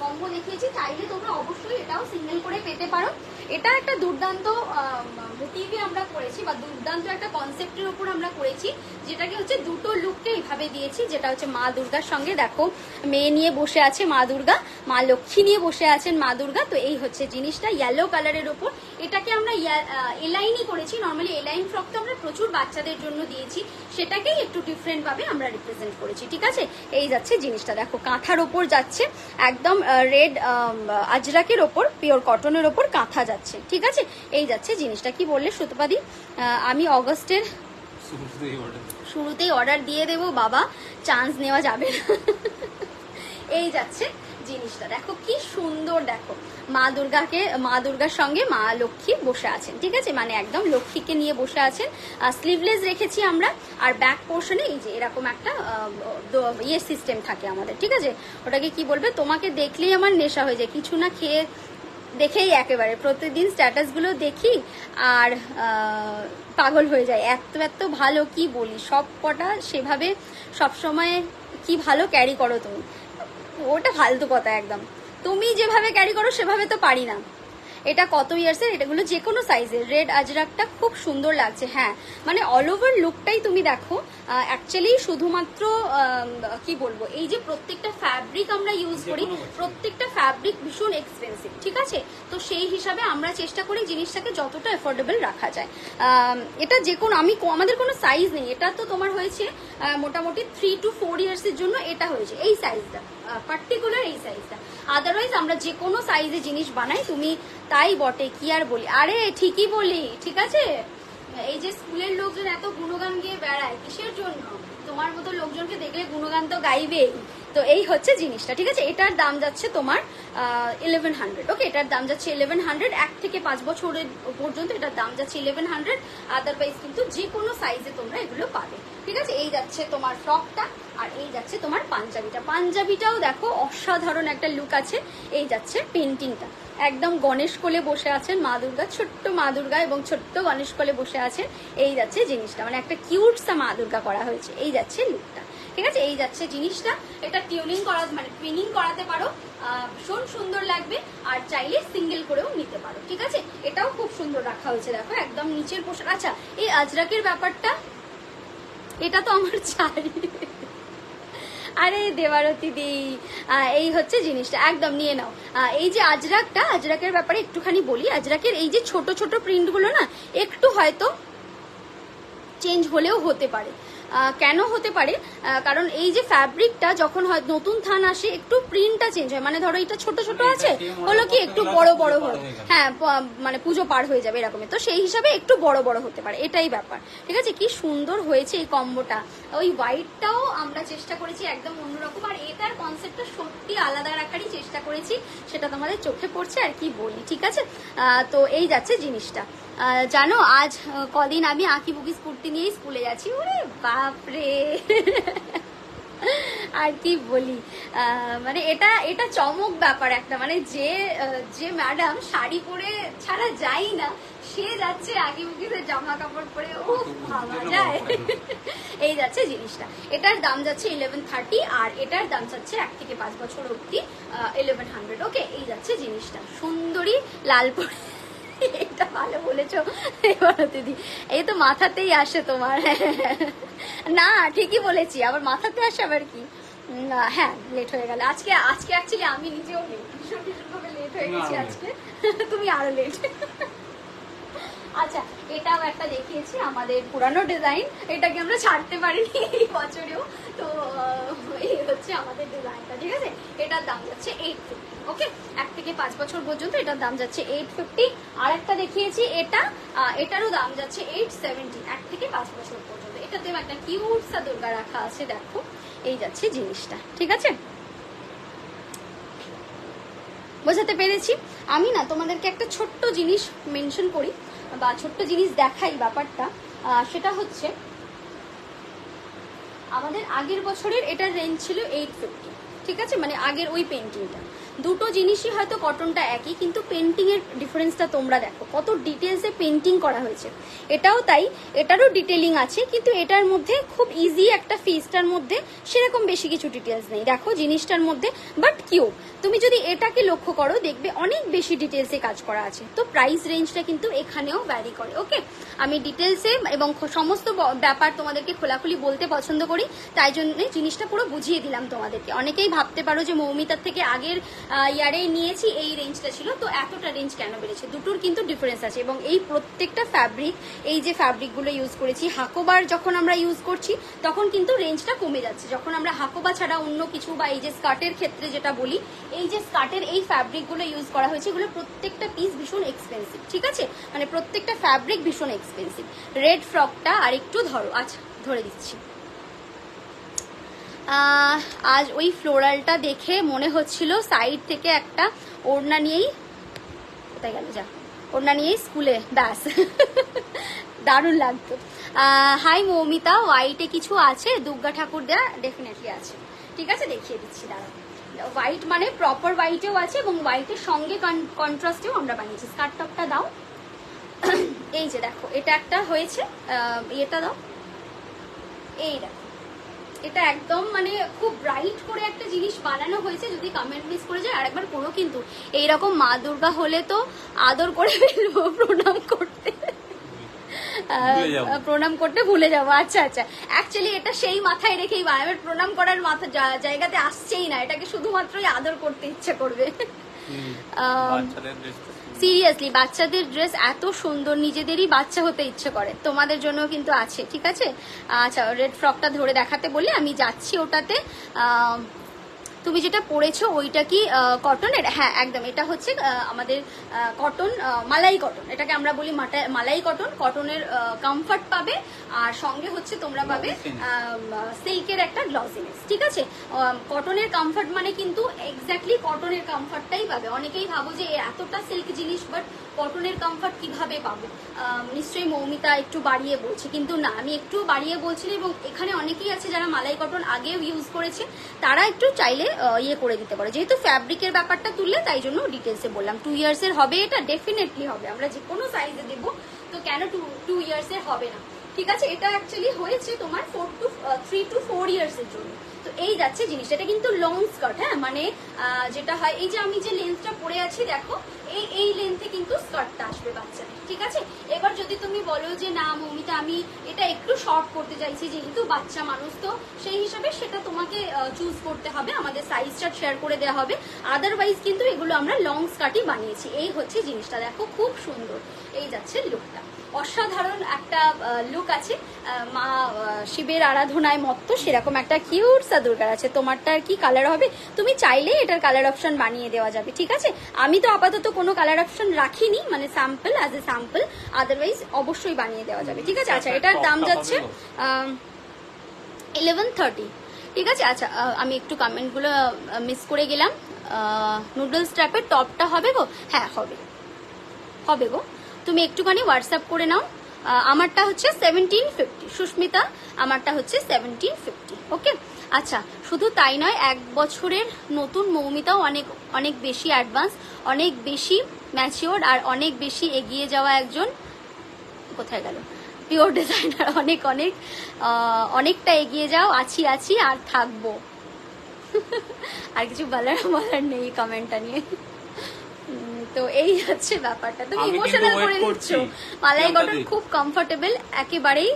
কম্বো দেখিয়েছি। চাইলে তোমরা অবশ্যই এটাও সিঙ্গেল করে পেতে পারো। এটা একটা দুর্দান্ত মোটিভে আমরা করেছি, বা দুর্দান্ত একটা কনসেপ্টের উপর আমরা করেছি, যেটাকে হচ্ছে দুটো লুককে এইভাবে দিয়েছি। যেটা হচ্ছে মা দুর্গার সঙ্গে, দেখো মেয়ে নিয়ে বসে আছে মা দুর্গা, মা লক্ষ্মী নিয়ে বসে আছেন মা দুর্গা। তো এই হচ্ছে জিনিসটা ইয়েলো কালারের উপর, এটাকে আমরা এলাইনই করেছি। নর্মালি এলাইন ফ্রক তো আমরা প্রচুর বাচ্চাদের জন্য দিয়েছি, সেটাকেই একটু ডিফারেন্ট ভাবে আমরা রিপ্রেজেন্ট করেছি। ঠিক আছে, এই যাচ্ছে জিনিসটা, দেখো কাঁথার ওপর যাচ্ছে, একদম রেড আজরাকের ওপর, পিওর কটনের ওপর কাঁথা যাচ্ছে। ঠিক আছে, এই যাচ্ছে জিনিসটা। কি বললে সুতপাদি? আমি অগস্টের শুরুতেই অর্ডার দিয়ে দেবো বাবা, চান্স নেওয়া যাবে না। এই যাচ্ছে জিনিসটা, দেখো কি সুন্দর, দেখো মা দুর্গার সঙ্গে মা লক্ষ্মী বসে আছেন। ঠিক আছে, মানে একদম লক্ষ্মীকে নিয়ে বসে আছেন। স্লিভলেস রেখেছি আমরা, আর ব্যাক পোর্শনে এই যে এরকম একটা ইয়ে সিস্টেম থাকে আমাদের। ঠিক আছে, ওটাকে কি বলবে, তোমাকে দেখলেই আমার নেশা হয়ে যায়, কিছু না খেয়ে দেখেই একেবারে প্রতিদিন স্ট্যাটাসগুলো দেখি আর পাগল হয়ে যায়। এত ভালো, কি বলি, সব কটা সেভাবে সবসময় কি ভালো ক্যারি করো তুমি, ওটা ফালতু কথা একদম। তুমি যেভাবে ক্যারি করো সেভাবে তো পারি না। এটা কত ইয়ার্সের, এটাগুলো যে কোনো সাইজের। রেড আজরাকটা খুব সুন্দর লাগছে। হ্যাঁ, মানে অল ওভার লুকটাই তুমি দেখো, অ্যাকচুয়ালি শুধুমাত্র কি বলবো, এই যে প্রত্যেকটা ফ্যাব্রিক আমরা ইউজ করি, প্রত্যেকটা ফ্যাব্রিক ভীষণ এক্সপেন্সিভ। ঠিক আছে, তো সেই হিসাবে আমরা চেষ্টা করি জিনিসটাকে যতটা অ্যাফোর্ডেবল রাখা যায়। এটা যে কোনো, আমাদের কোনো সাইজ নেই, এটা তো তোমার হয়েছে মোটামুটি 3 to 4 ইয়ার্সের জন্য এটা হয়েছে এই সাইজটা, পার্টিকুলার এই সাইজটা। আদারওয়াইজ আমরা যে কোনো সাইজে জিনিস বানাই, তুমি তাই বটে, কি আর বলি। আরে ঠিকই বলি, ঠিক আছে। এই যে স্কুলের লোকজন এত গুণগান গিয়ে বেড়ায় কিসের জন্য? তোমার মতো লোকজনকে দেখলে গুণগান তো গাইবেই। তো এই হচ্ছে জিনিসটা। ঠিক আছে, এটার দাম যাচ্ছে তোমার 1100। ওকে, এটার দাম যাচ্ছে 1100, 1 থেকে 5 বছরের পর্যন্ত এটার দাম যাচ্ছে 1100। আদারওয়াইজ কিন্তু যে কোনো সাইজে তোমরা এগুলো পাবে। ঠিক আছে, এই যাচ্ছে তোমার ফ্রকটা, আর এই যাচ্ছে তোমার পাঞ্জাবিটাও দেখো অসাধারণ একটা লুক আছে। এই যাচ্ছে পেন্টিংটা, একদম গণেশ কোলে বসে আছেন মা দুর্গা, ছোট্ট মা দুর্গা এবং ছোট্ট গণেশ কোলে বসে আছেন। এই যাচ্ছে জিনিসটা, মানে একটা কিউট সা মা দুর্গা করা হয়েছে। এই যাচ্ছে লুকটা, ঠিক আছে, এই যাচ্ছে জিনিসটা। এটা টিউনিং করা মানে টুইনিং করাতে পারো, ভীষণ সুন্দর লাগবে। আর চাইলে সিঙ্গেল করেও নিতে পারো, ঠিক আছে। এটাও খুব সুন্দর রাখা হয়েছে, দেখো একদম নিচের পোশাক। আচ্ছা, এই আজরাকের ব্যাপারটা, এটা তো আমার চাই। আরে দেবারতী দি, এই হচ্ছে জিনিসটা, একদম নিয়ে নাও। এই যে আজরাকটা, আজরাকের ব্যাপারে একটুখানি বলি। আজরাকের এই যে ছোট ছোট প্রিন্টগুলো না একটু হয়তো চেঞ্জ হলেও হতে পারে। কেন হতে পারে? কারণ এই যে ফ্যাব্রিকটা যখন হয় নতুন থান আসে একটু প্রিন্টটা চেঞ্জ হয়। মানে ধরো এটা ছোট ছোট আছে, হলো কি একটু বড় বড় হয়, হ্যাঁ মানে পুজো পার হয়ে যাবে এরকমই, তো সেই হিসাবে একটু বড় বড় হতে পারে, এটাই ব্যাপার, ঠিক আছে। কি সুন্দর হয়েছে এই কম্বোটা। ওই হোয়াইটটাও আমরা চেষ্টা করেছি একদম অন্যরকম, আর এটার কনসেপ্টটা সত্যি আলাদা রাখারই চেষ্টা করেছি, সেটা তোমাদের চোখে পড়ছে আর কি বলি, ঠিক আছে। তো এই যাচ্ছে জিনিসটা। জানো আজ কদিন আমি আঁকি বুকিস কুর্তি নিয়েই স্কুলে যাচ্ছি। ওরে বাপরে, আর কি বলি, মানে এটা এটা চমক ব্যাপার একটা, মানে যে যে ম্যাডাম শাড়ি পরে ছাড়া যাই না, সে যাচ্ছে আঁকি বুকিসের জামা কাপড় পরে, ও ভাবা যায়। এই যাচ্ছে জিনিসটা। এটার দাম যাচ্ছে 1130, আর এটার দাম যাচ্ছে 1 থেকে 5 বছর অব্দি 1100। ওকে, এই যাচ্ছে জিনিসটা। সুন্দরী লাল পরে, এটা ভালো বলেছো এবার দিদি, এই তো মাথাতেই আসে তোমার। না ঠিকই বলেছি, আবার মাথাতে আসে আবার কি। হ্যাঁ লেট হয়ে গেল আজকে, আজকে অ্যাকচুয়ালি আমি নিজেও লেট, ভীষণ ভীষণভাবে লেট হয়ে গেছি আজকে। তুমি আরো লেট। আচ্ছা, এটাও একটা দেখিয়েছি আমাদের পুরানো ডিজাইন, এটাকে আমরা ছাড়তে পারিনি এই বছরেও। তো এই হচ্ছে আমাদের ডিজাইনটা, ঠিক আছে। এটার দাম যাচ্ছে 850। ওকে, 1 থেকে 5 বছর পর্যন্ত এটার দাম যাচ্ছে 850। আর একটা দেখিয়েছি এটা, এটারও দাম যাচ্ছে 870, 1 থেকে 5 বছর পর্যন্ত। এটাতেও একটা কিউট সা দুর্গা রাখা আছে, দেখো এই যাচ্ছে জিনিসটা, ঠিক আছে। বোঝাতে পেরেছি? আমি না তোমাদেরকে একটা ছোট্ট জিনিস মেনশন করি বা ছোট্ট জিনিস দেখাই ব্যাপারটা, সেটা হচ্ছে আমাদের আগের বছরের এটার রেঞ্জ ছিল 850, ঠিক আছে, মানে আগের ওই পেন্টিংটা। দুটো জিনিসই হয়তো কটনটা একই, কিন্তু পেন্টিং এর ডিফারেন্সটা তোমরা দেখো, কত ডিটেলসে পেন্টিং করা হয়েছে। এটাও তাই, এটারও ডিটেলিং আছে, কিন্তু এটার মধ্যে খুব ইজি একটা ফেসটার মধ্যে সেরকম বেশি কিছু ডিটেলস নেই, দেখো জিনিসটার মধ্যে, বাট কিউ তুমি যদি এটাকে লক্ষ্য করো দেখবে অনেক বেশি ডিটেলসে কাজ করা আছে। তো প্রাইস রেঞ্জটা কিন্তু এখানেও ভ্যারি করে। ওকে, আমি ডিটেলসে এবং সমস্ত ব্যাপার তোমাদেরকে খোলাখুলি বলতে পছন্দ করি, তাই জন্য জিনিসটা পুরো বুঝিয়ে দিলাম তোমাদেরকে। অনেকেই ভাবতে পারো যে মৌমিতার থেকে আগের ইয়ারে নিয়েছি এই রেঞ্জটা ছিল, তো এতটা রেঞ্জ কেন বেড়েছে? দুটোর কিন্তু ডিফারেন্স আছে। এবং এই প্রত্যেকটা ফ্যাব্রিক, এই যে ফ্যাব্রিকগুলো ইউজ করেছি, হাকোবার যখন আমরা ইউজ করছি তখন কিন্তু রেঞ্জটা কমে যাচ্ছে। যখন আমরা হাকোবা ছাড়া অন্য কিছু, বা এই যে স্কার্টের ক্ষেত্রে যেটা বলি, এই যে স্কার্টের এই ফ্যাব্রিকগুলো ইউজ করা হয়েছে, এগুলো প্রত্যেকটা পিস ভীষণ এক্সপেন্সিভ, ঠিক আছে, মানে প্রত্যেকটা ফ্যাব্রিক ভীষণ এক্সপেন্সিভ। রেড ফ্রকটা আর একটু ধরো, আচ্ছা ধরে দিচ্ছি। আজ ওই ফ্লোরালটা দেখে মনে হচ্ছিল সাইড থেকে একটা ওড়না নিয়েই, কোথায় গেল যা, ওড়না নিয়েই স্কুলে, ব্যাস দারুণ লাগতো। হাই মৌমিতা, হোয়াইটে কিছু আছে? দুর্গা ঠাকুর দেয়া ডেফিনেটলি আছে, ঠিক আছে, দেখিয়ে দিচ্ছি দাঁড়াও। হোয়াইট মানে প্রপার হোয়াইটেও আছে, এবং হোয়াইটের সঙ্গে কন্ট্রাস্টেও আমরা বানিয়েছি। স্কার্ট টপটা দাও। এই যে দেখো, এটা একটা হয়েছে, এটা দাও, এই দেখো, এটা একদম মানে খুব ব্রাইট করে একটা জিনিস বানানো হয়েছে। যদি কমেন্ট মিস করে যায় আরেকবার করো, কিন্তু এইরকম মা দুর্গা হলে তো আদর করে ফেলবো, প্রণাম করতে ভুলে যাবো। আচ্ছা আচ্ছা, অ্যাকচুয়ালি এটা সেই মাথায় রেখেই বানাবে, প্রণাম করার মাথা জায়গাতে আসছেই না, এটাকে শুধুমাত্রই আদর করতে ইচ্ছে করবে। সিরিয়াসলি বাচ্চাদের ড্রেস এত সুন্দর, নিজেদেরই বাচ্চা হতে ইচ্ছে করে। তোমাদের জন্য কিন্তু আছে, ঠিক আছে। আচ্ছা, রেড ফ্রকটা ধরে দেখাতে বললে আমি যাচ্ছি ওটাতে। তুমি যেটা পরেছো ওইটা কি কটনের? হ্যাঁ একদম, এটা হচ্ছে আমাদের কটন, মালাই কটন, এটাকে আমরা বলি মালাই কটন। কটনের কমফর্ট পাবে, আর সঙ্গে হচ্ছে তোমরা পাবে সিল্কের একটা গ্লসিনেস, ঠিক আছে। কটনের কমফর্ট মানে কিন্তু এক্স্যাক্টলি কটনের কমফর্টটাই পাবে। অনেকেই ভাবো যে এতটা সিল্ক জিনিস, বাট কটনের কমফর্ট কিভাবে পাবো? নিশ্চয়ই মৌমিতা একটু বাড়িয়ে বলছে, কিন্তু না, আমি একটু বাড়িয়ে বলছি না। এবং এখানে অনেকেই আছে যারা মালাই কটন আগেও ইউজ করেছে, তারা একটু চাইলে ইয়ে করে দিতে পারো। যেহেতু ফ্যাব্রিকের ব্যাপারটা তুললে তাই জন্য ডিটেলসে বললাম। 2 ইয়ার্সের হবে এটা, ডেফিনেটলি হবে, আমরা যে কোনো সাইজে দেবো, তো কেন 2 ইয়ার্সের হবে না, ঠিক আছে। এটা অ্যাকচুয়ালি হয়েছে তোমার 3 to 4 ইয়ার্সের জন্য। তো এই যাচ্ছে জিনিসটা, এটা কিন্তু লং স্কার্ট, হ্যাঁ, মানে যেটা হয় এই যে আমি যে লেন্থটা পরে আছি দেখো, এই লেন্থে কিন্তু স্কার্টটা আসবে বাচ্চাদের, ঠিক আছে। এবার যদি তুমি বলো যে না মৌমিতা আমি এটা একটু শর্ট করতে চাইছি, যেহেতু বাচ্চা মানুষ, তো সেই হিসাবে সেটা তোমাকে চুজ করতে হবে, আমাদের সাইজটা শেয়ার করে দেওয়া হবে। আদারওয়াইজ কিন্তু এগুলো আমরা লং স্কার্টই বানিয়েছি। এই হচ্ছে জিনিসটা, দেখো খুব সুন্দর এই যাচ্ছে লুকটা, অসাধারণ একটা লুক আছে। মা শিবের আরাধনায় মত্ত সেরকম একটা কিউট সা দুর্গার আছে। তোমারটা আর কি কালার হবে, তুমি চাইলে এটার কালার অপশন বানিয়ে দেওয়া যাবে, ঠিক আছে। আমি তো আপাতত কোনো কালার অপশন রাখিনি, মানে sample, as a sample, otherwise অবশ্যই বানিয়ে দেওয়া যাবে, ঠিক আছে। আচ্ছা, এটার দাম যাচ্ছে 1130, ঠিক আছে। আচ্ছা, আমি একটু কমেন্টগুলো মিস করে গেলাম। নুডলস ট্র্যাপের টপটা হবে গো? হ্যাঁ হবে, হবে গো, তুমি একটুখানি হোয়াটসঅ্যাপ করে নাও। আমারটা হচ্ছে 1750, সুস্মিতা আমারটা হচ্ছে 1750, ওকে। আচ্ছা, শুধু তাই নয়, 1 বছরের নতুন মৌমিতাও অনেক অনেক বেশি অ্যাডভান্স, অনেক বেশি ম্যাচিওর, আর অনেক বেশি এগিয়ে যাওয়া একজন, কোথায় গেল, পিওর ডিজাইনার, অনেক অনেক অনেকটা এগিয়ে যাও, আছি আর থাকবো। আর কিছু বলার নেই কমেন্টটা নিয়ে। তো এই হচ্ছে ব্যাপারটা, তুমি ইমোশনাল করে দিচ্ছ। মালাই কটন খুব কমফোর্টেবল, একেবারেই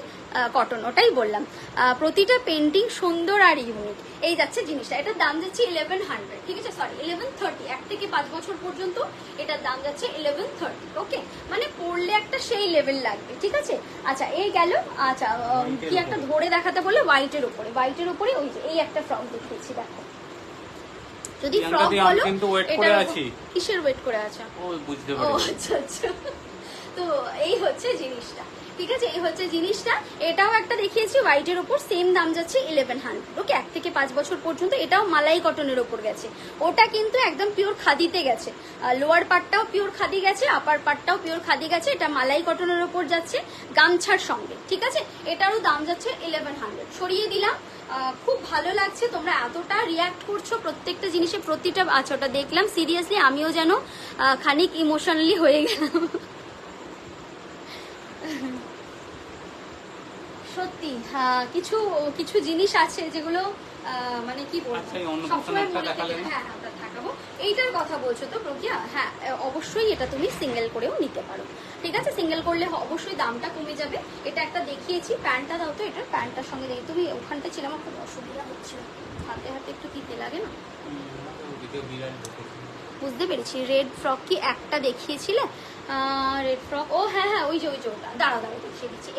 কটন, ওটাই বললাম। প্রতিটা পেন্টিং সুন্দর আর ইউনিক। এই যাচ্ছে জিনিসটা, এটার দাম যাচ্ছে 1100, ঠিক আছে, সরি 1130, 1 থেকে 5 বছর পর্যন্ত এটার দাম যাচ্ছে 1130, ওকে। মানে পড়লে একটা সেই লেভেল লাগবে, ঠিক আছে। আচ্ছা, এই গেল। আচ্ছা, কি একটা ধরে দেখাতে বলে, হোয়াইটের উপরে ওই যে এই একটা ফ্রক দেখিয়েছি, দেখো। যদি ফ্রক বলো, কিসের ওয়েট করে আছে, আচ্ছা আচ্ছা। তো এই হচ্ছে জিনিসটা, ঠিক আছে, এই হচ্ছে জিনিসটা। এটাও একটা দেখিয়েছি হোয়াইটের উপর, সেম দাম যাচ্ছে 1100, ওকে। 1 থেকে 5 বছর পর্যন্ত। এটাও মালাই কটনের উপর গেছে, ওটা কিন্তু একদম পিওর খাদিতে গেছে। লোয়ার পার্টটাও পিওর খাদি গেছে, আপার পার্টটাও পিওর খাদি গেছে। এটা মালাই কটনের উপর যাচ্ছে গামছার সঙ্গে, ঠিক আছে। এটারও দাম যাচ্ছে 1100। সরিয়ে দিলাম। খুব ভালো লাগছে, তোমরা এতটা রিয়াক্ট করছো প্রত্যেকটা জিনিসে, প্রতিটা। আচ্ছা, ওটা দেখলাম, সিরিয়াসলি আমিও যেন খানিক ইমোশনালি হয়ে গেলাম। সত্যি কিছু কিছু জিনিস আছে যেগুলো মানে কি বলবো, সবসময় মনে থাকে। হ্যাঁ, আমরা দেখাবো। এইটার কথা বলছো তো প্রজ্ঞা? হ্যাঁ, অবশ্যই এটা তুমি সিঙ্গেল করেও নিতে পারো, ঠিক আছে। সিঙ্গেল করলে অবশ্যই দামটা কমে যাবে। এটা একটা দেখিয়েছি, প্যান্টটা দাও তো, এটার প্যান্টটার সঙ্গে দেখি। তুমি ওখানটা ছিল, আমার খুব অসুবিধা হচ্ছিল, হাতে হাতে একটু দিতে লাগে না, বুঝতে পেরেছি। রেড ফ্রক কি একটা দেখিয়েছিলে? রেড ফ্রক, ও হ্যাঁ হ্যাঁ, ওই যে ওটা, দাঁড়া দেখিয়ে দিচ্ছি।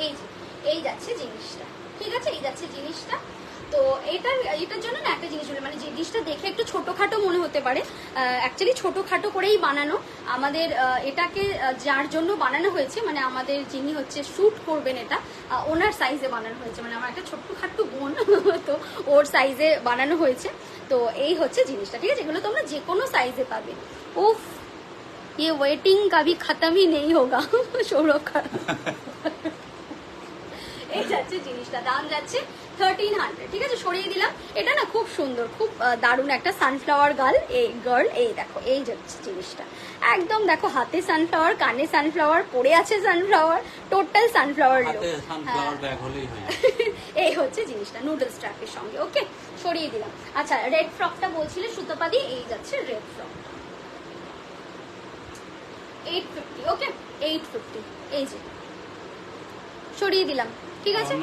এই যাচ্ছে জিনিসটা, ঠিক আছে, এই যাচ্ছে জিনিসটা। তো এটার জন্য না একটা জিনিস হলো, মানে জিনিসটা দেখে একটু ছোটখাটো মনে হতে পারে, অ্যাকচুয়ালি ছোটখাটো করেই বানানো। আমাদের এটাকে যার জন্য বানানো হয়েছে, মানে আমাদের যিনি হচ্ছে শুট করবেন, এটা ওনার সাইজে বানানো হয়েছে, মানে আমার একটা ছোট্টখাট্টো বোন, তো ওর সাইজে বানানো হয়েছে। তো এই হচ্ছে জিনিসটা, ঠিক আছে। এগুলো তোমরা যে কোনো সাইজে পাবে। উফ, ये वेटिंग कभी खत्म ही नहीं होगा। সৌরভ খারাপ। এই যাচ্ছে জিনিসটা, দাম যাচ্ছে 1300, ঠিক আছে। সরিয়ে দিলাম। এটা না খুব সুন্দর, খুব দারুণ একটা সানফ্লাওয়ার গার্ল। এই দেখো, এই যাচ্ছে জিনিসটা, একদম দেখো, হাতে সানফ্লাওয়ার, কানে সানফ্লাওয়ার, পরে আছে সানফ্লাওয়ার, টোটাল সানফ্লাওয়ার লুক। এই হচ্ছে জিনিসটা, নুডলস ট্র্যাপের সঙ্গে, ওকে। সরিয়ে দিলাম। আচ্ছা, রেড ফ্রকটা বলছিলে সুতোপাদি, এই যাচ্ছে রেড ফ্রক, 850, ওকে, 850। এই যে সরিয়ে দিলাম, ঠিক আছে।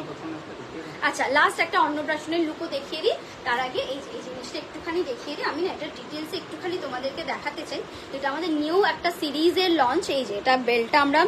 আচ্ছা, লাস্ট একটা অন্নপ্রাশনের লুকও দেখিয়ে দিই। তার আগে এই জিনিসটা একটুখানি দেখিয়ে দিই। আমি না এটা ডিটেলসে একটুখানি তোমাদেরকে দেখাতে চাই। এটা আমাদের নিউ একটা সিরিজের লঞ্চ। এই যে এটা বেল্টটা আমরা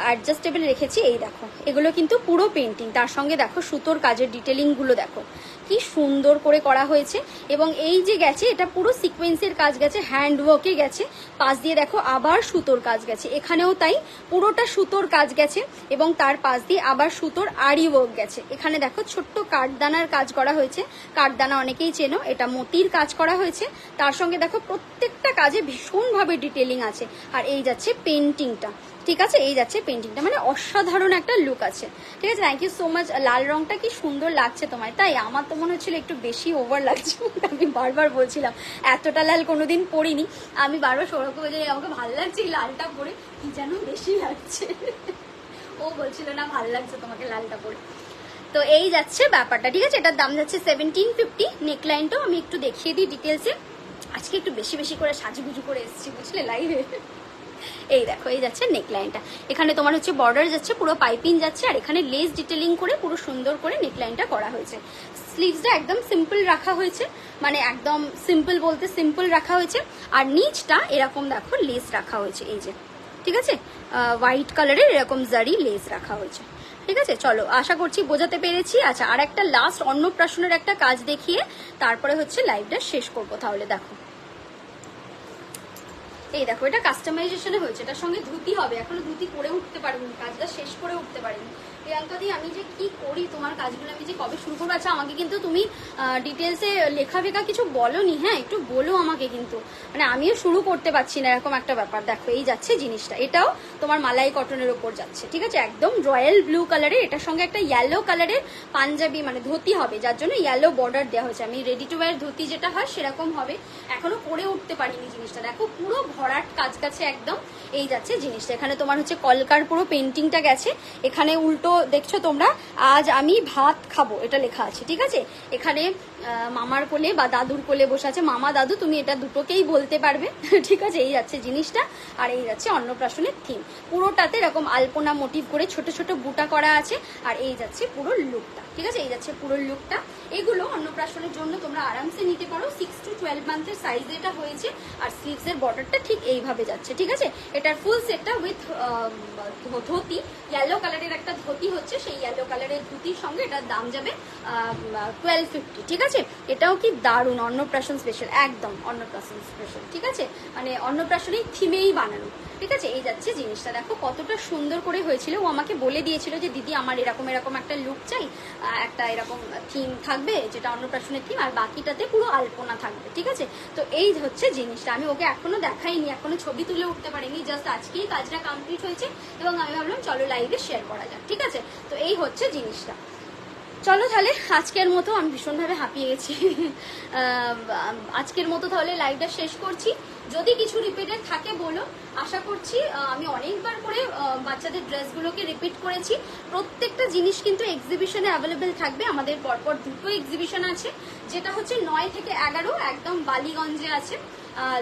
অ্যাডজাস্টেবল রেখেছি। এই দেখো, এগুলো কিন্তু পুরো পেন্টিং, তার সঙ্গে দেখো সুতোর কাজের ডিটেলিংগুলো দেখো কি সুন্দর করে করা হয়েছে। এবং এই যে গেছে, এটা পুরো সিকোয়েন্সের কাজ গেছে, হ্যান্ড ওয়ার্কে গেছে, পাশ দিয়ে দেখো আবার সুতোর কাজ গেছে, এখানেও তাই, পুরোটা সুতোর কাজ গেছে। এবং তার পাশ দিয়ে আবার সুতোর আরি ওয়ার্ক গেছে। এখানে দেখো ছোট্ট কাঠদানার কাজ করা হয়েছে, কাঠদানা অনেকেই চেনো, এটা মতির কাজ করা হয়েছে। তার সঙ্গে দেখো প্রত্যেকটা কাজে ভীষণভাবে ডিটেলিং আছে। আর এই যাচ্ছে পেন্টিংটা, ঠিক আছে, এই যাচ্ছে পেন্টিংটা, মানে অসাধারণ একটা লুক আছে। ঠিক আছে, থ্যাংক ইউ সো মাচ। লাল রংটা কি সুন্দর লাগছে তোমার, তাই আমার তো মনে হচ্ছিল একটু বেশি ওভার লাগছে। আমি বারবার বলছিলাম এতটা লাল কোনোদিন পরিনি, আমি বারবার সৌরভকে বলে আমাকে ভালো লাগছে এই লালটা পরে, কি যেন বেশি লাগছে। ও বলছিল না ভালো লাগছে তোমাকে লালটা পরে। তো এই যাচ্ছে ব্যাপারটা। ঠিক আছে, এটার দাম যাচ্ছে 1750। নেকলাইনটাও আমি একটু দেখিয়ে দিই ডিটেলসে। আজকে একটু বেশি বেশি করে সাজুগুজু করে এসেছি বুঝলে লাইভে। এই দেখো, এই যাচ্ছে নেকলাইনটা, এখানে তোমার হচ্ছে বর্ডার যাচ্ছে, পুরো পাইপিং যাচ্ছে, আর এখানে লেস ডিটেলিং করে পুরো সুন্দর করে নেকলাইনটা করা হয়েছে। স্লিভসটা একদম সিম্পল রাখা হয়েছে, মানে একদম সিম্পল বলতে সিম্পল রাখা হয়েছে। আর নিচটা এরকম দেখো লেস রাখা হয়েছে, এই যে ঠিক আছে, হোয়াইট কালারের এরকম জারি লেস রাখা হয়েছে। ঠিক আছে, চলো আশা করছি বোঝাতে পেরেছি। আচ্ছা, আর একটা লাস্ট অন্নপ্রাশনের একটা কাজ দেখিয়ে তারপরে হচ্ছে লাইভটা শেষ করবো। তাহলে দেখো, এই দেখো এটা কাস্টমাইজেশনে হয়েছে, এটার সঙ্গে ধুতি হবে, এখনো ধুতি করে উঠতে পারিনি, কাজটা শেষ করে উঠতে পারিনি। প্রিয়াঙ্কা দি, আমি যে কি করি তোমার কাজগুলো, আমি যে কবে শুরু করবো। আচ্ছা, আমাকে কিন্তু তুমি ডিটেলসে লেখা ফেখা কিছু বলোনি, হ্যাঁ একটু বলো আমাকে, কিন্তু মানে আমিও শুরু করতে পারছি না, এরকম একটা ব্যাপার। দেখো এই যাচ্ছে জিনিসটা, এটাও তোমার মালাই কটনের ওপর যাচ্ছে। ঠিক আছে, একদম রয়্যাল ব্লু কালারের, এটার সঙ্গে একটা ইয়েলো কালারের পাঞ্জাবি মানে ধুতি হবে, যার জন্য ইয়েলো বর্ডার দেওয়া হয়েছে। আমি রেডি টু ওয়্যার ধুতি যেটা হয় সেরকম হবে, এখনো করে উঠতে পারিনি জিনিসটা। দেখো পুরো ভরাট কাজ কাছে একদম। এই যাচ্ছে জিনিসটা, এখানে তোমার হচ্ছে কলকার পুরো পেন্টিংটা গেছে, এখানে উল্টো দেখছো তোমরা আজ আমি ভাত খাবো এটা লেখা আছে। ঠিক আছে, এখানে মামার কোলে বা দাদুর কোলে বসে আছে, মামা দাদু তুমি এটা দুটোকেই বলতে পারবে। ঠিক আছে, এই যাচ্ছে জিনিসটা। আর এই যাচ্ছে অন্নপ্রাশনের থিম, পুরোটাতে এরকম আলপনা মোটিভ করে ছোট ছোট বুটা করা আছে। আর এই যাচ্ছে পুরো লুকটা। ঠিক আছে, এই যাচ্ছে পুরো লুকটা। এগুলো অন্নপ্রাশনের জন্য তোমরা আরামসে নিতে পারো, 6 to 12 মান্থের সাইজে এটা হয়েছে। আর স্লিভসের বর্ডারটা ঠিক এইভাবে যাচ্ছে। ঠিক আছে, এটার ফুল সেটটা উইথ ধুতি, ইয়েলো কালারের একটা ধুতি হচ্ছে, সেই ইয়েলো কালারের ধুতির সঙ্গে এটার দাম যাবে 1250। ঠিক আছে, এটাও কি দারুণ, অন্নপ্রাশন স্পেশাল, একদম অন্নপ্রাশন স্পেশাল। ঠিক আছে, মানে অন্নপ্রাশনের থিমেই বানানো। ঠিক আছে, এই যাচ্ছে জিনিসটা, দেখো কতটা সুন্দর করে হয়েছিল। ও আমাকে বলে দিয়েছিল যে দিদি আমার এরকম এরকম একটা লুক চাই, একটা এরকম থিম থাকবে যেটা অন্নপ্রাশনের থিম, আর বাকিটাতে পুরো আলপনা থাকবে। ঠিক আছে, তো এই হচ্ছে জিনিসটা। আমি ওকে এখনো দেখাইনি, এখনো ছবি তুলে উঠতে পারিনি, জাস্ট আজকেই কাজটা কমপ্লিট হয়েছে এবং আমি ভাবলাম চলো লাইভে শেয়ার করা যাক। ঠিক আছে, তো এই হচ্ছে জিনিসটা। চলো তাহলে আজকের মতো, আমি ভীষণভাবে হাঁপিয়ে গেছি, আজকের মতো তাহলে লাইভটা শেষ করছি। যদি কিছু রিপিটেড থাকে বলো, আশা করছি। আমি অনেকবার করে বাচ্চাদের ড্রেসগুলোকে রিপিট করেছি। প্রত্যেকটা জিনিস কিন্তু এক্সিবিশনে অ্যাভেলেবেল থাকবে। আমাদের পরপর দুটো এক্সিবিশন আছে, যেটা হচ্ছে 9 থেকে 11 একদম বালিগঞ্জে আছে,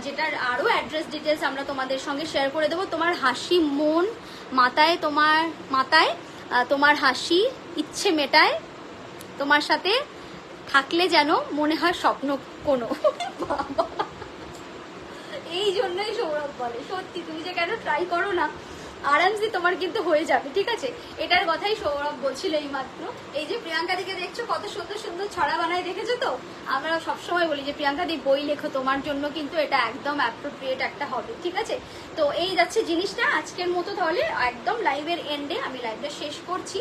যেটার আরও অ্যাড্রেস ডিটেলস আমরা তোমাদের সঙ্গে শেয়ার করে দেবো। তোমার হাসি মন মাথায়, তোমার হাসি ইচ্ছে মেটায়, তোমার সাথে থাকলে যেন মনে হয় স্বপ্ন কোনো। এই জন্যই সৌরভ বলে, সত্যি তুমি যে কেন ট্রাই করো না, আরামসে তোমার কিন্তু হয়ে যাবে। ঠিক আছে, এটার কথাই সৌরভ বলছিল এই মাত্র। এই যে প্রিয়াঙ্কা দিকে দেখছো কত সুন্দর সুন্দর ছড়া বানায়, দেখেছো তো? আমরা সবসময় বলি যে প্রিয়াঙ্কা দি বই লেখো, তোমার জন্য কিন্তু এটা একদম অ্যাপ্রোপ্রিয়েট একটা হবে। ঠিক আছে, তো এই যাচ্ছে জিনিসটা আজকের মতো। তাহলে একদম লাইভের এন্ডে আমি লাইভটা শেষ করছি।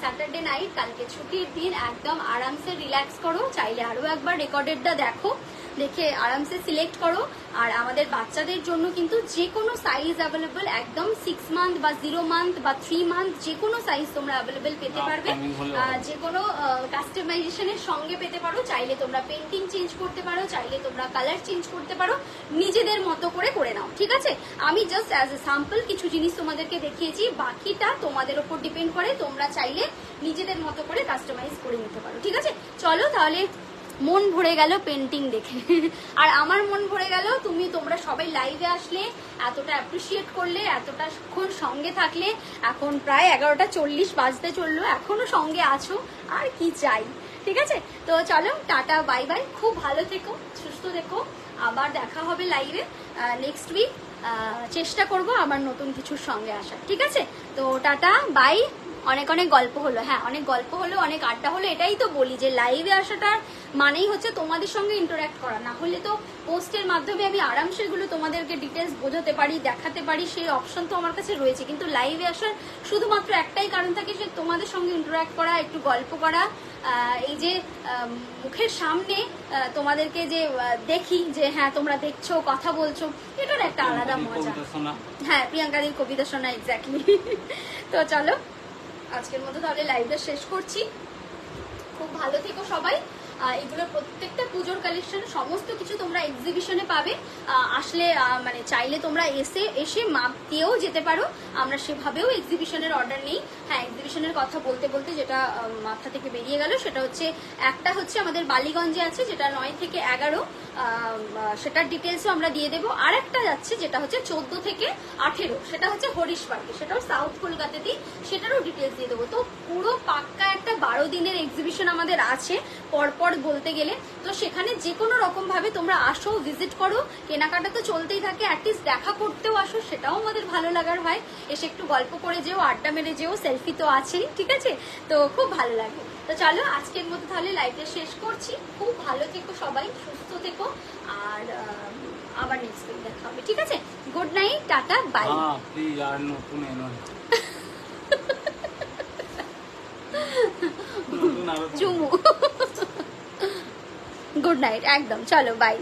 স্যাটারডে নাইট, কালকে ছুটির দিন, একদম আরামসে রিল্যাক্স করো। চাইলে আরো একবার রেকর্ডেডটা দেখো, দেখে আরামসে সিলেক্ট করো। আর আমাদের বাচ্চাদের জন্য কিন্তু যে কোনো সাইজ অ্যাভেলেবল, একদম 6 মান্থ বা 0 মান্থ বা 3 মান্থ যে কোনো সাইজ তোমরা অ্যাভেলেবল পেতে পারবে, যে কোনো কাস্টমাইজেশনের সঙ্গে পেতে পারো। চাইলে তোমরা পেন্টিং চেঞ্জ করতে পারো, চাইলে তোমরা কালার চেঞ্জ করতে পারো, নিজেদের মতো করে করে নাও। ঠিক আছে, আমি জাস্ট অ্যাজ এ স্যাম্পল কিছু জিনিস তোমাদেরকে দেখিয়েছি, বাকিটা তোমাদের ওপর ডিপেন্ড করে, তোমরা চাইলে নিজেদের মতো করে কাস্টমাইজ করে নিতে পারো। ঠিক আছে, চলো তাহলে। মন ভরে গেল পেন্টিং দেখে, আর আমার মন ভরে গেল তোমরা সবাই লাইভে আসলে, এতটা অ্যাপ্রিসিয়েট করলে, এতটাক্ষণ সঙ্গে থাকলে। এখন প্রায় 11:40 বাজতে চললো, এখনো সঙ্গে আছো, আর কি চাই। ঠিক আছে, তো চলো টাটা, বাই বাই, খুব ভালো থেকো, সুস্থ থেকো, আবার দেখা হবে লাইভে নেক্সট উইক। চেষ্টা করব আবার নতুন কিছুর সঙ্গে আসার। ঠিক আছে, তো টাটা বাই। অনেক অনেক গল্প হলো, হ্যাঁ অনেক গল্প হলো, অনেক আড্ডা হলো। এটাই তো বলি যে লাইভে আসাটার মানেই হচ্ছে তোমাদের সঙ্গে ইন্টারঅ্যাক্ট করা, না হলে তো পোস্টের মাধ্যমে আমি আরামসে এগুলো তোমাদেরকে ডিটেলস বোঝাতে পারি, দেখাতে পারি, সেই অপশন তো আমার কাছে রয়েছে। কিন্তু লাইভে আসার শুধুমাত্র একটাই কারণ থাকে, যে তোমাদের সঙ্গে ইন্টারঅ্যাক্ট করা, একটু গল্প করা, এই যে মুখের সামনে তোমাদেরকে যে দেখি যে হ্যাঁ তোমরা দেখছো কথা বলছো, এটার একটা আলাদা মজা। হ্যাঁ, প্রিয়াঙ্কাদির কবিতা শোনা, এক্স্যাক্টলি। তো চলো আজকের মতো তাহলে লাইভটা শেষ করছি। খুব ভালো থেকো সবাই। এগুলো প্রত্যেকটা পুজোর কালেকশন সমস্ত কিছু তোমরা এক্সিবিশনে পাবে। আসলে মানে চাইলে তোমরা এসে মাপ দিয়েও যেতে পারো, আমরা সেভাবেও এক্সিবিশনের অর্ডার নেই। হ্যাঁ, এক্সিবিশনের কথা বলতে বলতে যেটা মাথা থেকে বেরিয়ে গেল, সেটা হচ্ছে একটা হচ্ছে আমাদের বালিগঞ্জে আছে যেটা 9 থেকে 11, সেটার ডিটেলসও আমরা দিয়ে দেবো। আর একটা যাচ্ছে যেটা হচ্ছে 14 থেকে 18, সেটা হচ্ছে হরিশ পার্কে, সেটাও সাউথ কলকাতাতেই, সেটারও ডিটেলস দিয়ে দেবো। তো পুরো পাক্কা একটা 12 দিনের এক্সিবিশন আমাদের আছে পরপর বলতে গেলে। তো সেখানে যে কোনো রকম ভাবে তোমরা আসো, ভিজিট করো, কেনাকাটা তো চলতেই থাকে, অ্যাটলিস্ট দেখা করতেও আসো, সেটাও আমাদের ভালো লাগার হয়। এসে একটু গল্প করে যেও, আড্ডা মেরে যেও, সেলফি তো আছেই, ঠিক আছে? তো খুব ভালো লাগে। তো চলো আজকের মতো তাহলে লাইভটা শেষ করছি। খুব ভালো থেকো সবাই, সুস্থ থেকো, আর আবার নেক্সট দিন দেখা হবে, ঠিক আছে? Good night, tata, bye. Please আর নতুন এনো চুমু। গুড নাইট, একদম। চলো বাই।